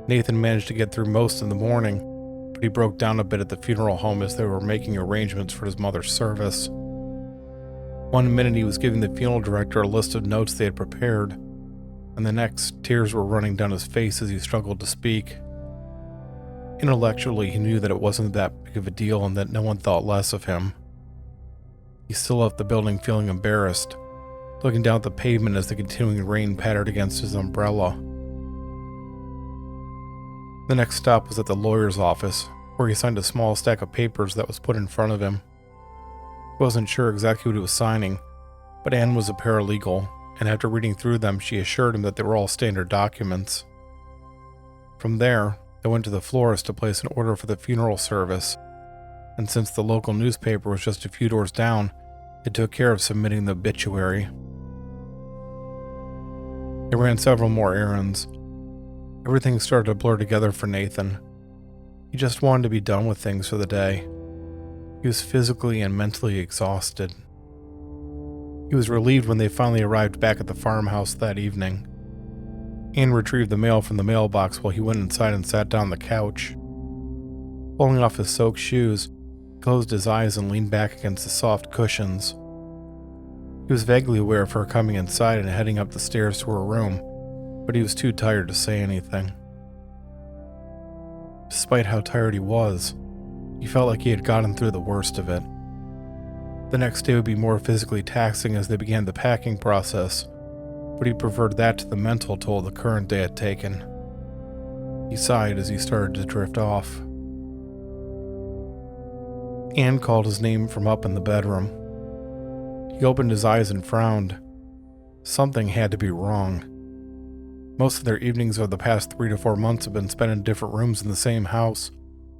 Nathan managed to get through most of the morning, but he broke down a bit at the funeral home as they were making arrangements for his mother's service. One minute he was giving the funeral director a list of notes they had prepared, and the next, tears were running down his face as he struggled to speak. Intellectually, he knew that it wasn't that big of a deal and that no one thought less of him. He still left the building feeling embarrassed, looking down at the pavement as the continuing rain pattered against his umbrella. The next stop was at the lawyer's office, where he signed a small stack of papers that was put in front of him. He wasn't sure exactly what he was signing, but Anne was a paralegal, and after reading through them, she assured him that they were all standard documents. From there, they went to the florist to place an order for the funeral service, and since the local newspaper was just a few doors down, they took care of submitting the obituary. They ran several more errands. Everything started to blur together for Nathan. He just wanted to be done with things for the day. He was physically and mentally exhausted. He was relieved when they finally arrived back at the farmhouse that evening. Anne retrieved the mail from the mailbox while he went inside and sat down on the couch. Pulling off his soaked shoes, he closed his eyes and leaned back against the soft cushions. He was vaguely aware of her coming inside and heading up the stairs to her room, but he was too tired to say anything. Despite how tired he was, he felt like he had gotten through the worst of it. The next day would be more physically taxing as they began the packing process, but he preferred that to the mental toll the current day had taken. He sighed as he started to drift off. Anne called his name from up in the bedroom. He opened his eyes and frowned. Something had to be wrong. Most of their evenings over the past 3 to 4 months have been spent in different rooms in the same house,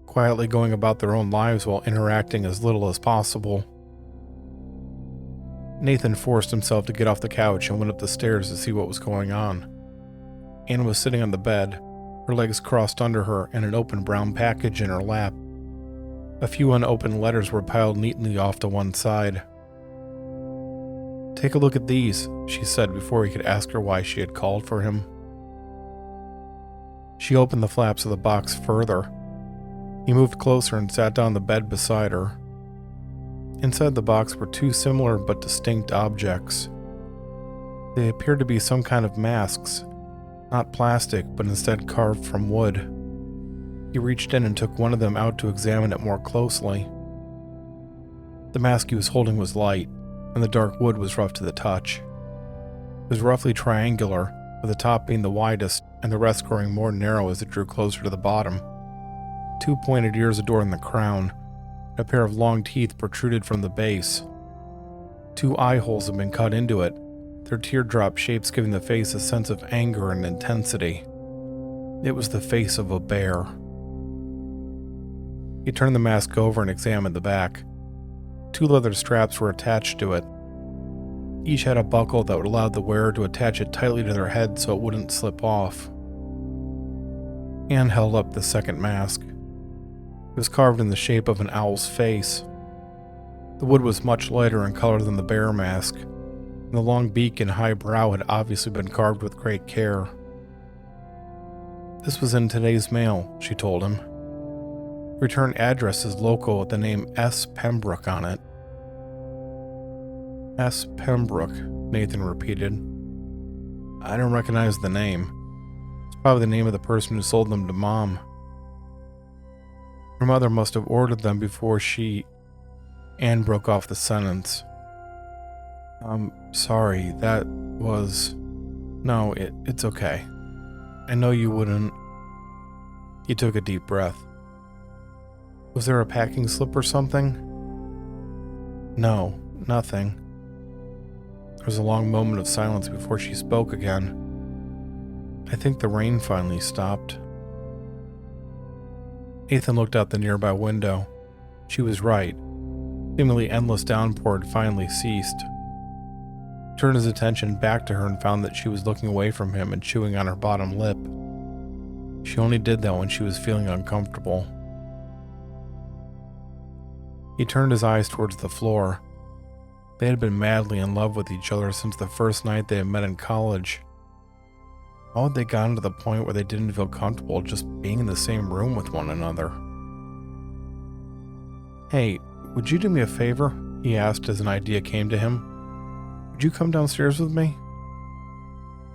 quietly going about their own lives while interacting as little as possible. Nathan forced himself to get off the couch and went up the stairs to see what was going on. Anne was sitting on the bed, her legs crossed under her and an open brown package in her lap. A few unopened letters were piled neatly off to one side. "Take a look at these," she said before he could ask her why she had called for him. She opened the flaps of the box further. He moved closer and sat down on the bed beside her. Inside the box were 2 similar but distinct objects. They appeared to be some kind of masks, not plastic but instead carved from wood. He reached in and took one of them out to examine it more closely. The mask he was holding was light, and the dark wood was rough to the touch. It was roughly triangular, with the top being the widest and the rest growing more narrow as it drew closer to the bottom. 2 pointed ears adorned the crown. A pair of long teeth protruded from the base. 2 eye holes had been cut into it, their teardrop shapes giving the face a sense of anger and intensity. It was the face of a bear. He turned the mask over and examined the back. 2 leather straps were attached to it. Each had a buckle that would allow the wearer to attach it tightly to their head so it wouldn't slip off. Anne held up the second mask. It was carved in the shape of an owl's face. The wood was much lighter in color than the bear mask, and the long beak and high brow had obviously been carved with great care. "This was in today's mail," she told him. "Return address is local with the name S. Pembroke on it." S. Pembroke, Nathan repeated. "I don't recognize the name. It's probably the name of the person who sold them to Mom. Her mother must have ordered them before she..." Anne broke off the sentence. "I'm sorry, that was... No, it's okay. I know you wouldn't..." He took a deep breath. Was there a packing slip or something? No, nothing. There was a long moment of silence before she spoke again. I think the rain finally stopped. Nathan looked out the nearby window. She was right. The seemingly endless downpour had finally ceased. He turned his attention back to her and found that she was looking away from him and chewing on her bottom lip. She only did that when she was feeling uncomfortable. He turned his eyes towards the floor. They had been madly in love with each other since the first night they had met in college. How had they gotten to the point where they didn't feel comfortable just being in the same room with one another? "Hey, would you do me a favor?" he asked as an idea came to him. "Would you come downstairs with me?"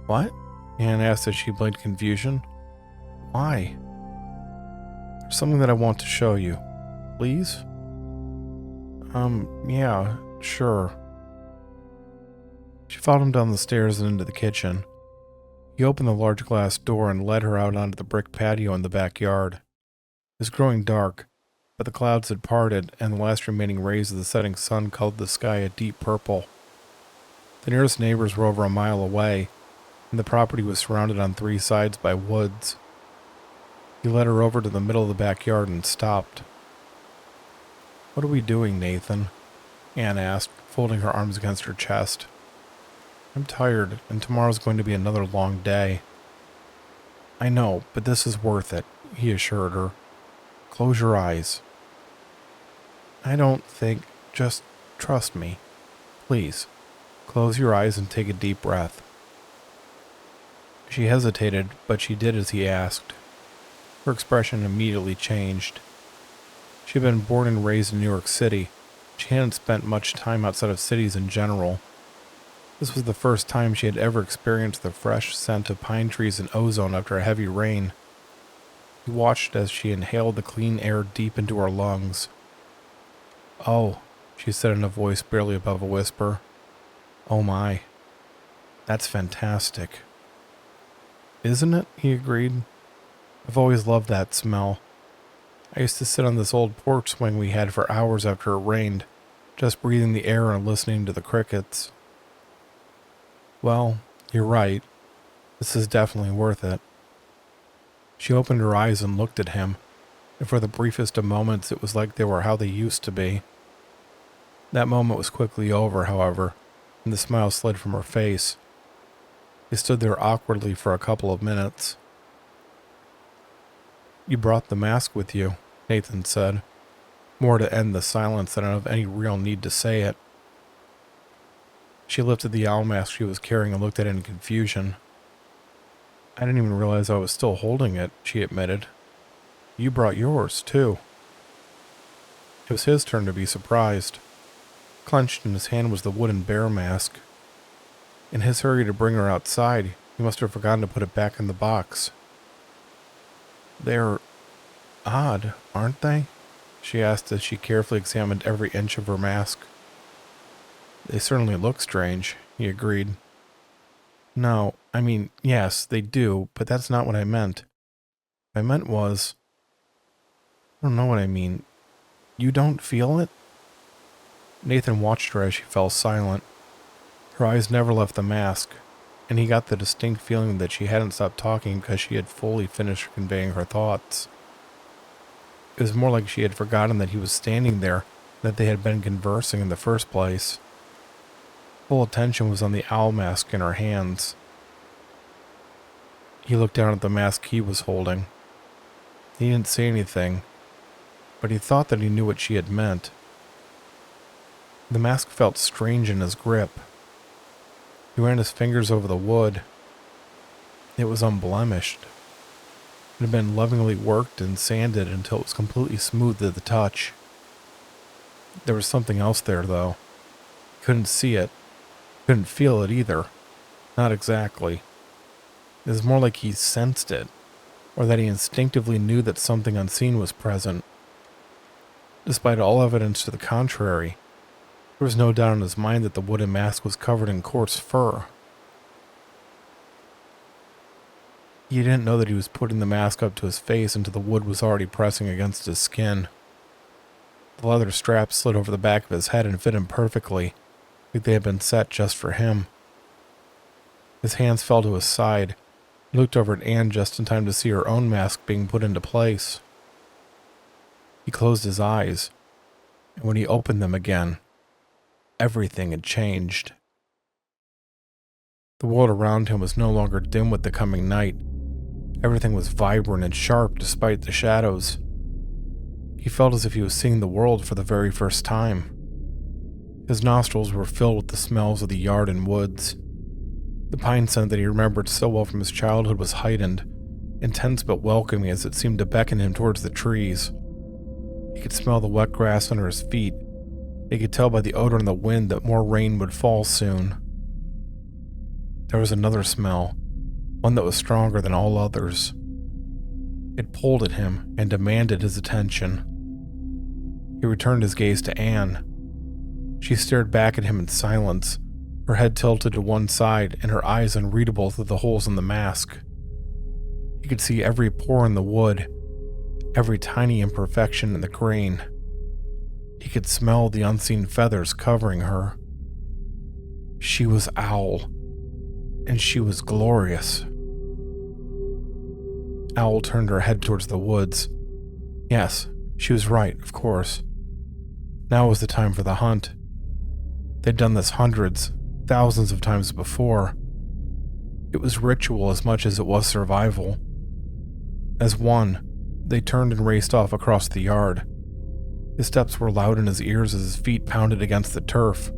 "What?" Anne asked as she blinked confusion. "Why?" "There's something that I want to show you. Please?" Yeah, sure." She followed him down the stairs and into the kitchen. He opened the large glass door and led her out onto the brick patio in the backyard. It was growing dark, but the clouds had parted, and the last remaining rays of the setting sun colored the sky a deep purple. The nearest neighbors were over a mile away, and the property was surrounded on 3 sides by woods. He led her over to the middle of the backyard and stopped. "What are we doing, Nathan?" Anne asked, folding her arms against her chest. "I'm tired, and tomorrow's going to be another long day." "I know, but this is worth it," he assured her. "Close your eyes." "I don't think... just trust me. Please, close your eyes and take a deep breath." She hesitated, but she did as he asked. Her expression immediately changed. She had been born and raised in New York City. She hadn't spent much time outside of cities in general. This was the first time she had ever experienced the fresh scent of pine trees and ozone after a heavy rain. He watched as she inhaled the clean air deep into her lungs. "Oh," she said in a voice barely above a whisper. "Oh my. That's fantastic." "Isn't it?" he agreed. "I've always loved that smell. I used to sit on this old porch swing we had for hours after it rained, just breathing the air and listening to the crickets." "Well, you're right. This is definitely worth it." She opened her eyes and looked at him, and for the briefest of moments it was like they were how they used to be. That moment was quickly over, however, and the smile slid from her face. They stood there awkwardly for a couple of minutes. "You brought the mask with you," Nathan said, more to end the silence than out of any real need to say it. She lifted the owl mask she was carrying and looked at it in confusion. "I didn't even realize I was still holding it," she admitted. "You brought yours, too." It was his turn to be surprised. Clenched in his hand was the wooden bear mask. In his hurry to bring her outside, he must have forgotten to put it back in the box. "They're odd, aren't they?" she asked as she carefully examined every inch of her mask. "They certainly look strange," he agreed. "No, I mean, yes, they do, but that's not what I meant. What I meant was... I don't know what I mean. You don't feel it?" Nathan watched her as she fell silent. Her eyes never left the mask, and he got the distinct feeling that she hadn't stopped talking because she had fully finished conveying her thoughts. It was more like she had forgotten that he was standing there, that they had been conversing in the first place. Full attention was on the owl mask in her hands. He looked down at the mask he was holding. He didn't say anything, but he thought that he knew what she had meant. The mask felt strange in his grip. He ran his fingers over the wood. It was unblemished. It had been lovingly worked and sanded until it was completely smooth to the touch. There was something else there, though. He couldn't see it. Couldn't feel it either. Not exactly. It was more like he sensed it, or that he instinctively knew that something unseen was present. Despite all evidence to the contrary, there was no doubt in his mind that the wooden mask was covered in coarse fur. He didn't know that he was putting the mask up to his face until the wood was already pressing against his skin. The leather straps slid over the back of his head and fit him perfectly, like they had been set just for him. His hands fell to his side. He looked over at Anne just in time to see her own mask being put into place. He closed his eyes, and when he opened them again, everything had changed. The world around him was no longer dim with the coming night. Everything was vibrant and sharp despite the shadows. He felt as if he was seeing the world for the very first time. His nostrils were filled with the smells of the yard and woods. The pine scent that he remembered so well from his childhood was heightened, intense but welcoming as it seemed to beckon him towards the trees. He could smell the wet grass under his feet. He could tell by the odor in the wind that more rain would fall soon. There was another smell, one that was stronger than all others. It pulled at him and demanded his attention. He returned his gaze to Anne. She stared back at him in silence, her head tilted to one side and her eyes unreadable through the holes in the mask. He could see every pore in the wood, every tiny imperfection in the grain. He could smell the unseen feathers covering her. She was Owl, and she was glorious. Owl turned her head towards the woods. Yes, she was right, of course. Now was the time for the hunt. They'd done this hundreds, thousands of times before. It was ritual as much as it was survival. As one, they turned and raced off across the yard. His steps were loud in his ears as his feet pounded against the turf.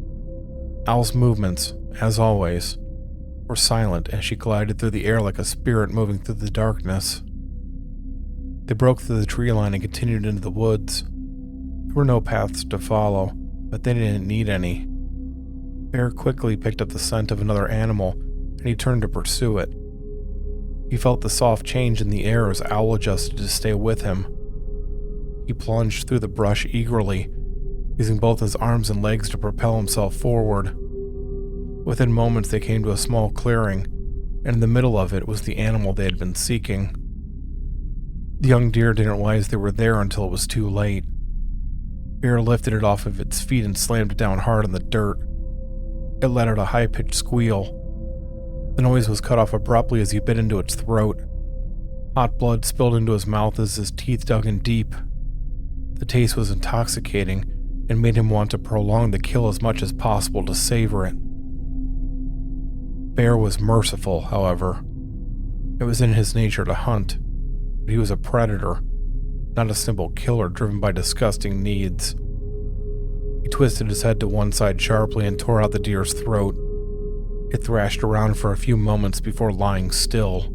Owl's movements, as always, were silent as she glided through the air like a spirit moving through the darkness. They broke through the tree line and continued into the woods. There were no paths to follow, but they didn't need any. Bear quickly picked up the scent of another animal, and he turned to pursue it. He felt the soft change in the air as Owl adjusted to stay with him. He plunged through the brush eagerly, using both his arms and legs to propel himself forward. Within moments they came to a small clearing, and in the middle of it was the animal they had been seeking. The young deer didn't realize they were there until it was too late. Bear lifted it off of its feet and slammed it down hard in the dirt. It let out a high-pitched squeal. The noise was cut off abruptly as he bit into its throat. Hot blood spilled into his mouth as his teeth dug in deep. The taste was intoxicating and made him want to prolong the kill as much as possible to savor it. Bear was merciful, however. It was in his nature to hunt, but he was a predator, not a simple killer driven by disgusting needs. He twisted his head to one side sharply and tore out the deer's throat. It thrashed around for a few moments before lying still.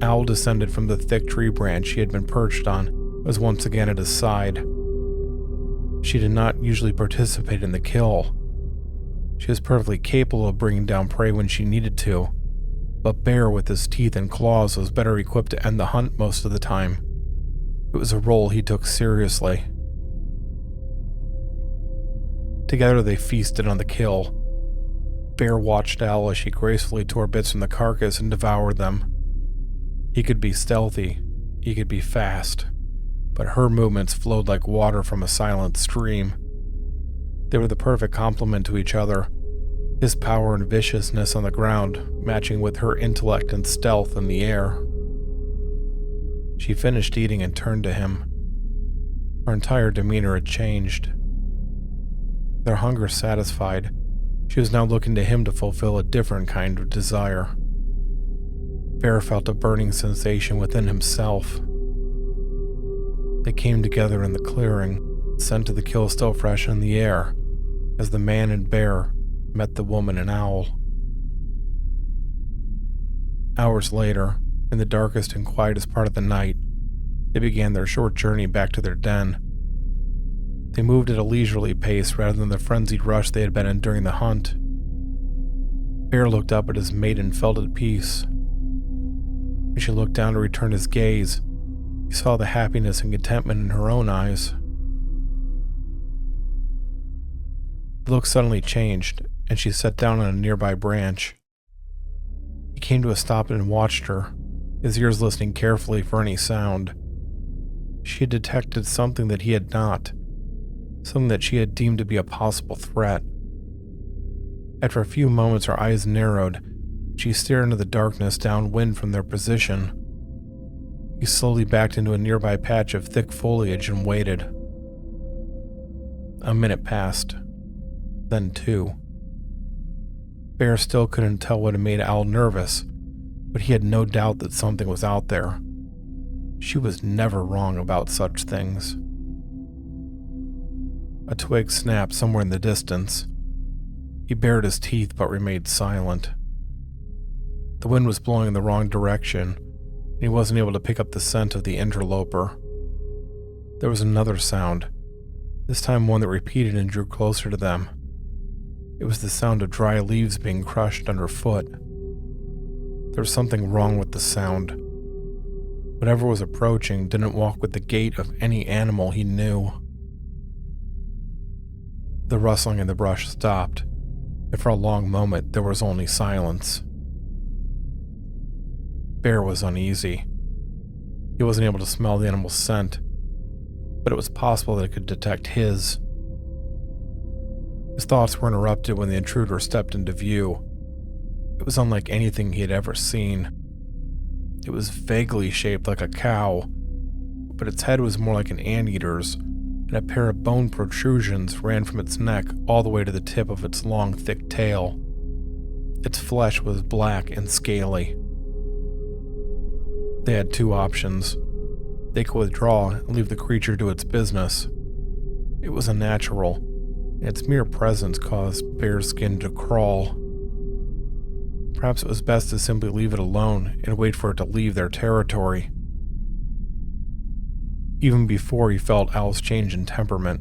Owl descended from the thick tree branch he had been perched on, was once again at his side. She did not usually participate in the kill. She was perfectly capable of bringing down prey when she needed to, but Bear with his teeth and claws was better equipped to end the hunt most of the time. It was a role he took seriously. Together they feasted on the kill. Bear watched Owl as she gracefully tore bits from the carcass and devoured them. He could be stealthy, he could be fast, but her movements flowed like water from a silent stream. They were the perfect complement to each other, his power and viciousness on the ground matching with her intellect and stealth in the air. She finished eating and turned to him. Her entire demeanor had changed. Their hunger satisfied, she was now looking to him to fulfill a different kind of desire. Bear felt a burning sensation within himself. They came together in the clearing, scent of the kill still fresh in the air, as the man and Bear met the woman and Owl. Hours later, in the darkest and quietest part of the night, they began their short journey back to their den. They moved at a leisurely pace rather than the frenzied rush they had been in during the hunt. Bear looked up at his mate and felt at peace. When she looked down to return his gaze, he saw the happiness and contentment in her own eyes. The look suddenly changed, and she sat down on a nearby branch. He came to a stop and watched her, his ears listening carefully for any sound. She had detected something that he had not, something that she had deemed to be a possible threat. After a few moments, her eyes narrowed. She stared into the darkness downwind from their position. He slowly backed into a nearby patch of thick foliage and waited. A minute passed, then 2. Bear still couldn't tell what had made Al nervous, but he had no doubt that something was out there. She was never wrong about such things. A twig snapped somewhere in the distance. He bared his teeth but remained silent. The wind was blowing in the wrong direction, and he wasn't able to pick up the scent of the interloper. There was another sound, this time one that repeated and drew closer to them. It was the sound of dry leaves being crushed underfoot. There was something wrong with the sound. Whatever was approaching didn't walk with the gait of any animal he knew. The rustling in the brush stopped, and for a long moment there was only silence. Bear was uneasy. He wasn't able to smell the animal's scent, but it was possible that it could detect his. His thoughts were interrupted when the intruder stepped into view. It was unlike anything he had ever seen. It was vaguely shaped like a cow, but its head was more like an anteater's, and a pair of bone protrusions ran from its neck all the way to the tip of its long, thick tail. Its flesh was black and scaly. They had 2 options. They could withdraw and leave the creature to its business. It was unnatural, and its mere presence caused Bear's skin to crawl. Perhaps it was best to simply leave it alone and wait for it to leave their territory. Even before he felt Al's change in temperament,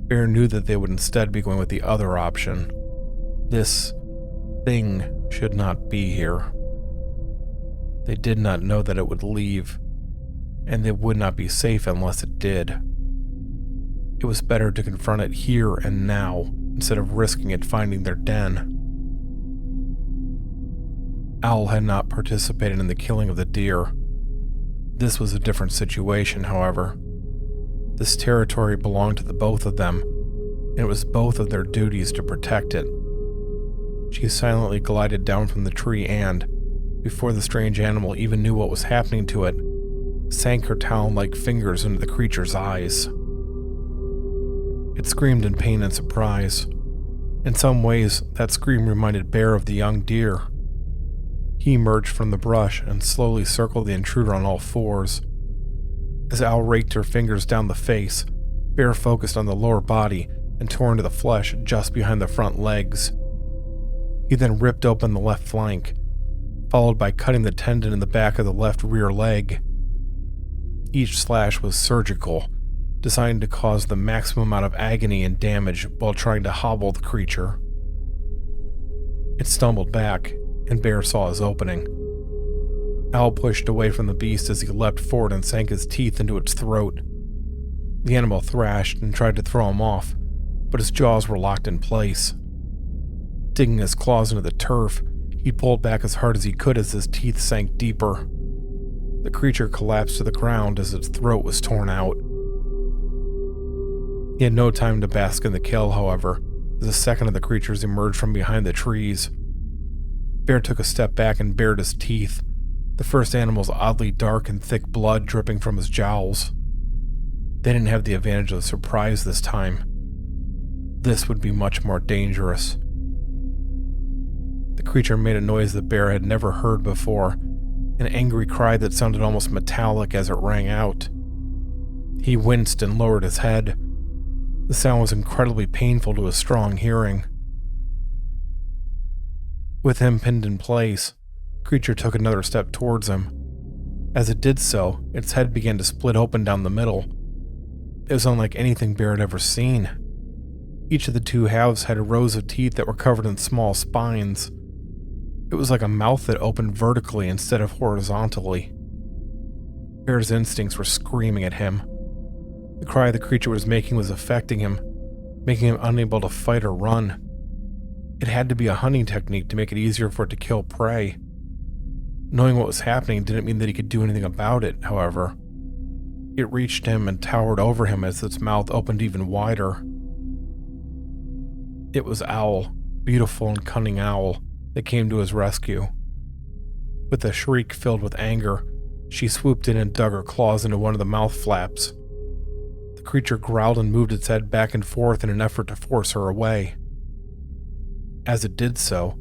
Bear knew that they would instead be going with the other option. This thing should not be here. They did not know that it would leave, and they would not be safe unless it did. It was better to confront it here and now, instead of risking it finding their den. Al had not participated in the killing of the deer. This was a different situation, however. This territory belonged to the both of them, and it was both of their duties to protect it. She silently glided down from the tree and, before the strange animal even knew what was happening to it, sank her talon-like fingers into the creature's eyes. It screamed in pain and surprise. In some ways, that scream reminded Bear of the young deer. He emerged from the brush and slowly circled the intruder on all 4s. As Al raked her fingers down the face, Bear focused on the lower body and tore into the flesh just behind the front legs. He then ripped open the left flank, followed by cutting the tendon in the back of the left rear leg. Each slash was surgical, designed to cause the maximum amount of agony and damage while trying to hobble the creature. It stumbled back, and Bear saw his opening. Al pushed away from the beast as he leapt forward and sank his teeth into its throat. The animal thrashed and tried to throw him off, but his jaws were locked in place. Digging his claws into the turf, he pulled back as hard as he could as his teeth sank deeper. The creature collapsed to the ground as its throat was torn out. He had no time to bask in the kill, however, as a second of the creatures emerged from behind the trees. Bear took a step back and bared his teeth, the first animal's oddly dark and thick blood dripping from his jowls. They didn't have the advantage of surprise this time. This would be much more dangerous. The creature made a noise that Bear had never heard before, an angry cry that sounded almost metallic as it rang out. He winced and lowered his head. The sound was incredibly painful to his strong hearing. With him pinned in place, the creature took another step towards him. As it did so, its head began to split open down the middle. It was unlike anything Bear had ever seen. Each of the 2 halves had rows of teeth that were covered in small spines. It was like a mouth that opened vertically instead of horizontally. Bear's instincts were screaming at him. The cry the creature was making was affecting him, making him unable to fight or run. It had to be a hunting technique to make it easier for it to kill prey. Knowing what was happening didn't mean that he could do anything about it, however. It reached him and towered over him as its mouth opened even wider. It was Owl, beautiful and cunning Owl, that came to his rescue. With a shriek filled with anger, she swooped in and dug her claws into one of the mouth flaps. The creature growled and moved its head back and forth in an effort to force her away. As it did so,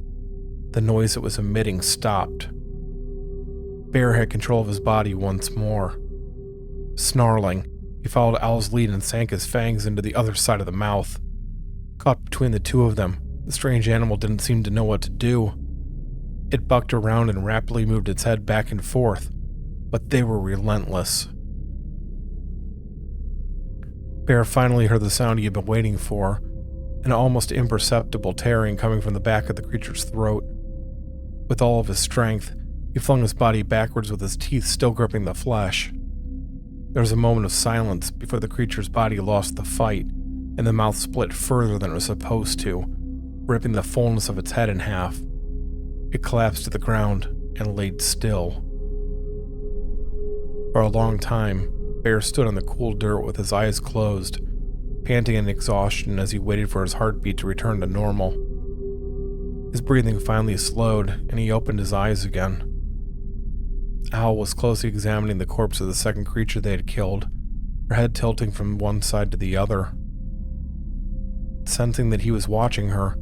the noise it was emitting stopped. Bear had control of his body once more. Snarling, he followed Owl's lead and sank his fangs into the other side of the mouth. Caught between the two of them, the strange animal didn't seem to know what to do. It bucked around and rapidly moved its head back and forth, but they were relentless. Bear finally heard the sound he had been waiting for, an almost imperceptible tearing coming from the back of the creature's throat. With all of his strength, he flung his body backwards with his teeth still gripping the flesh. There was a moment of silence before the creature's body lost the fight, and the mouth split further than it was supposed to, ripping the fullness of its head in half. It collapsed to the ground and laid still. For a long time, Bear stood on the cool dirt with his eyes closed, panting in exhaustion as he waited for his heartbeat to return to normal. His breathing finally slowed, and he opened his eyes again. Owl was closely examining the corpse of the second creature they had killed, her head tilting from one side to the other. Sensing that he was watching her,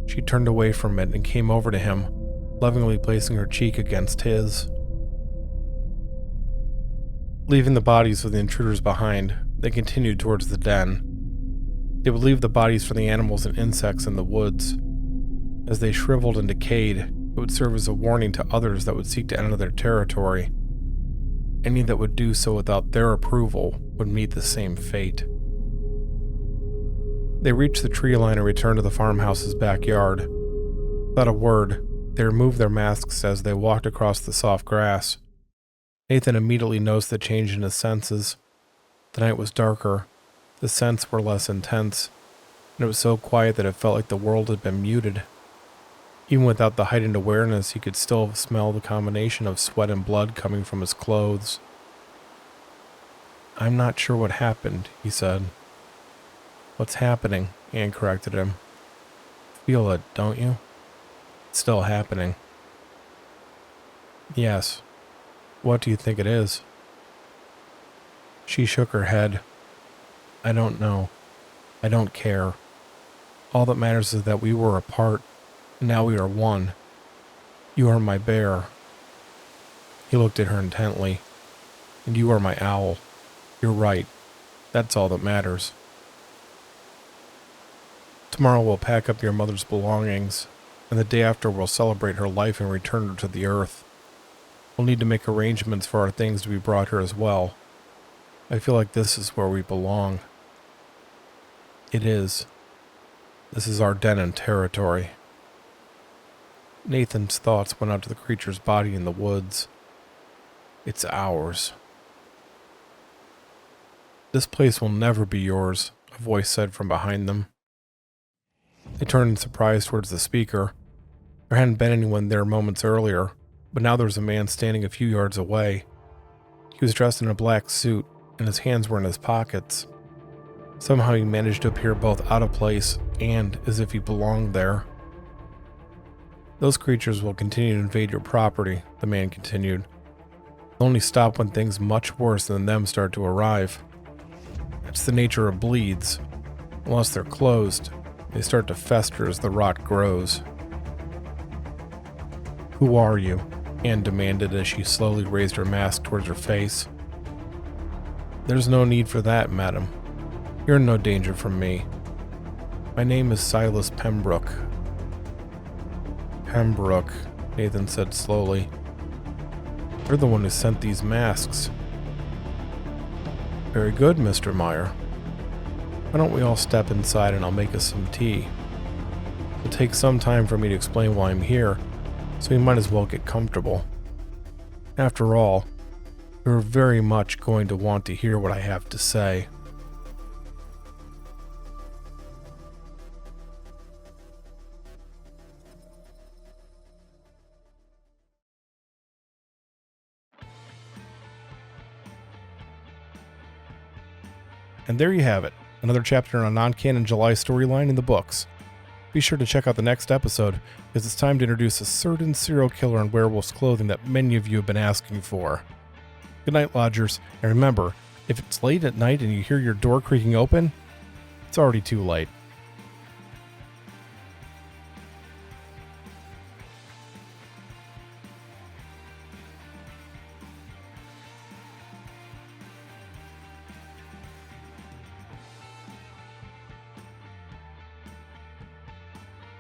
she turned away from it and came over to him, lovingly placing her cheek against his. Leaving the bodies of the intruders behind, they continued towards the den. They would leave the bodies for the animals and insects in the woods. As they shriveled and decayed, it would serve as a warning to others that would seek to enter their territory. Any that would do so without their approval would meet the same fate. They reached the tree line and returned to the farmhouse's backyard. Without a word, they removed their masks as they walked across the soft grass. Nathan immediately noticed the change in his senses. The night was darker, the scents were less intense, and it was so quiet that it felt like the world had been muted. Even without the heightened awareness, he could still smell the combination of sweat and blood coming from his clothes. "I'm not sure what happened," he said. "What's happening?" Anne corrected him. "Feel it, don't you? It's still happening." "Yes. What do you think it is?" She shook her head. "I don't know. I don't care. All that matters is that we were apart, and now we are one. You are my bear." He looked at her intently. "And you are my owl. You're right. That's all that matters. Tomorrow we'll pack up your mother's belongings, and the day after we'll celebrate her life and return her to the earth. We'll need to make arrangements for our things to be brought here as well. I feel like this is where we belong." "It is. This is our den and territory." Nathan's thoughts went out to the creature's body in the woods. "It's ours." "This place will never be yours," a voice said from behind them. They turned in surprise towards the speaker. There hadn't been anyone there moments earlier, but now there was a man standing a few yards away. He was dressed in a black suit, and his hands were in his pockets. Somehow he managed to appear both out of place and as if he belonged there. "Those creatures will continue to invade your property," the man continued. "They'll only stop when things much worse than them start to arrive. That's the nature of bleeds. Unless they're closed, they start to fester as the rot grows." "Who are you?" Anne demanded as she slowly raised her mask towards her face. "There's no need for that, madam. You're in no danger from me. My name is Silas Pembroke." "Pembroke," Nathan said slowly. "You're the one who sent these masks." "Very good, Mr. Meyer. Why don't we all step inside and I'll make us some tea? It'll take some time for me to explain why I'm here, so we might as well get comfortable. After all, you're very much going to want to hear what I have to say." And there you have it, another chapter in a non-canon July storyline in the books. Be sure to check out the next episode, because it's time to introduce a certain serial killer in werewolf's clothing that many of you have been asking for. Good night, lodgers, and remember, if it's late at night and you hear your door creaking open, it's already too late.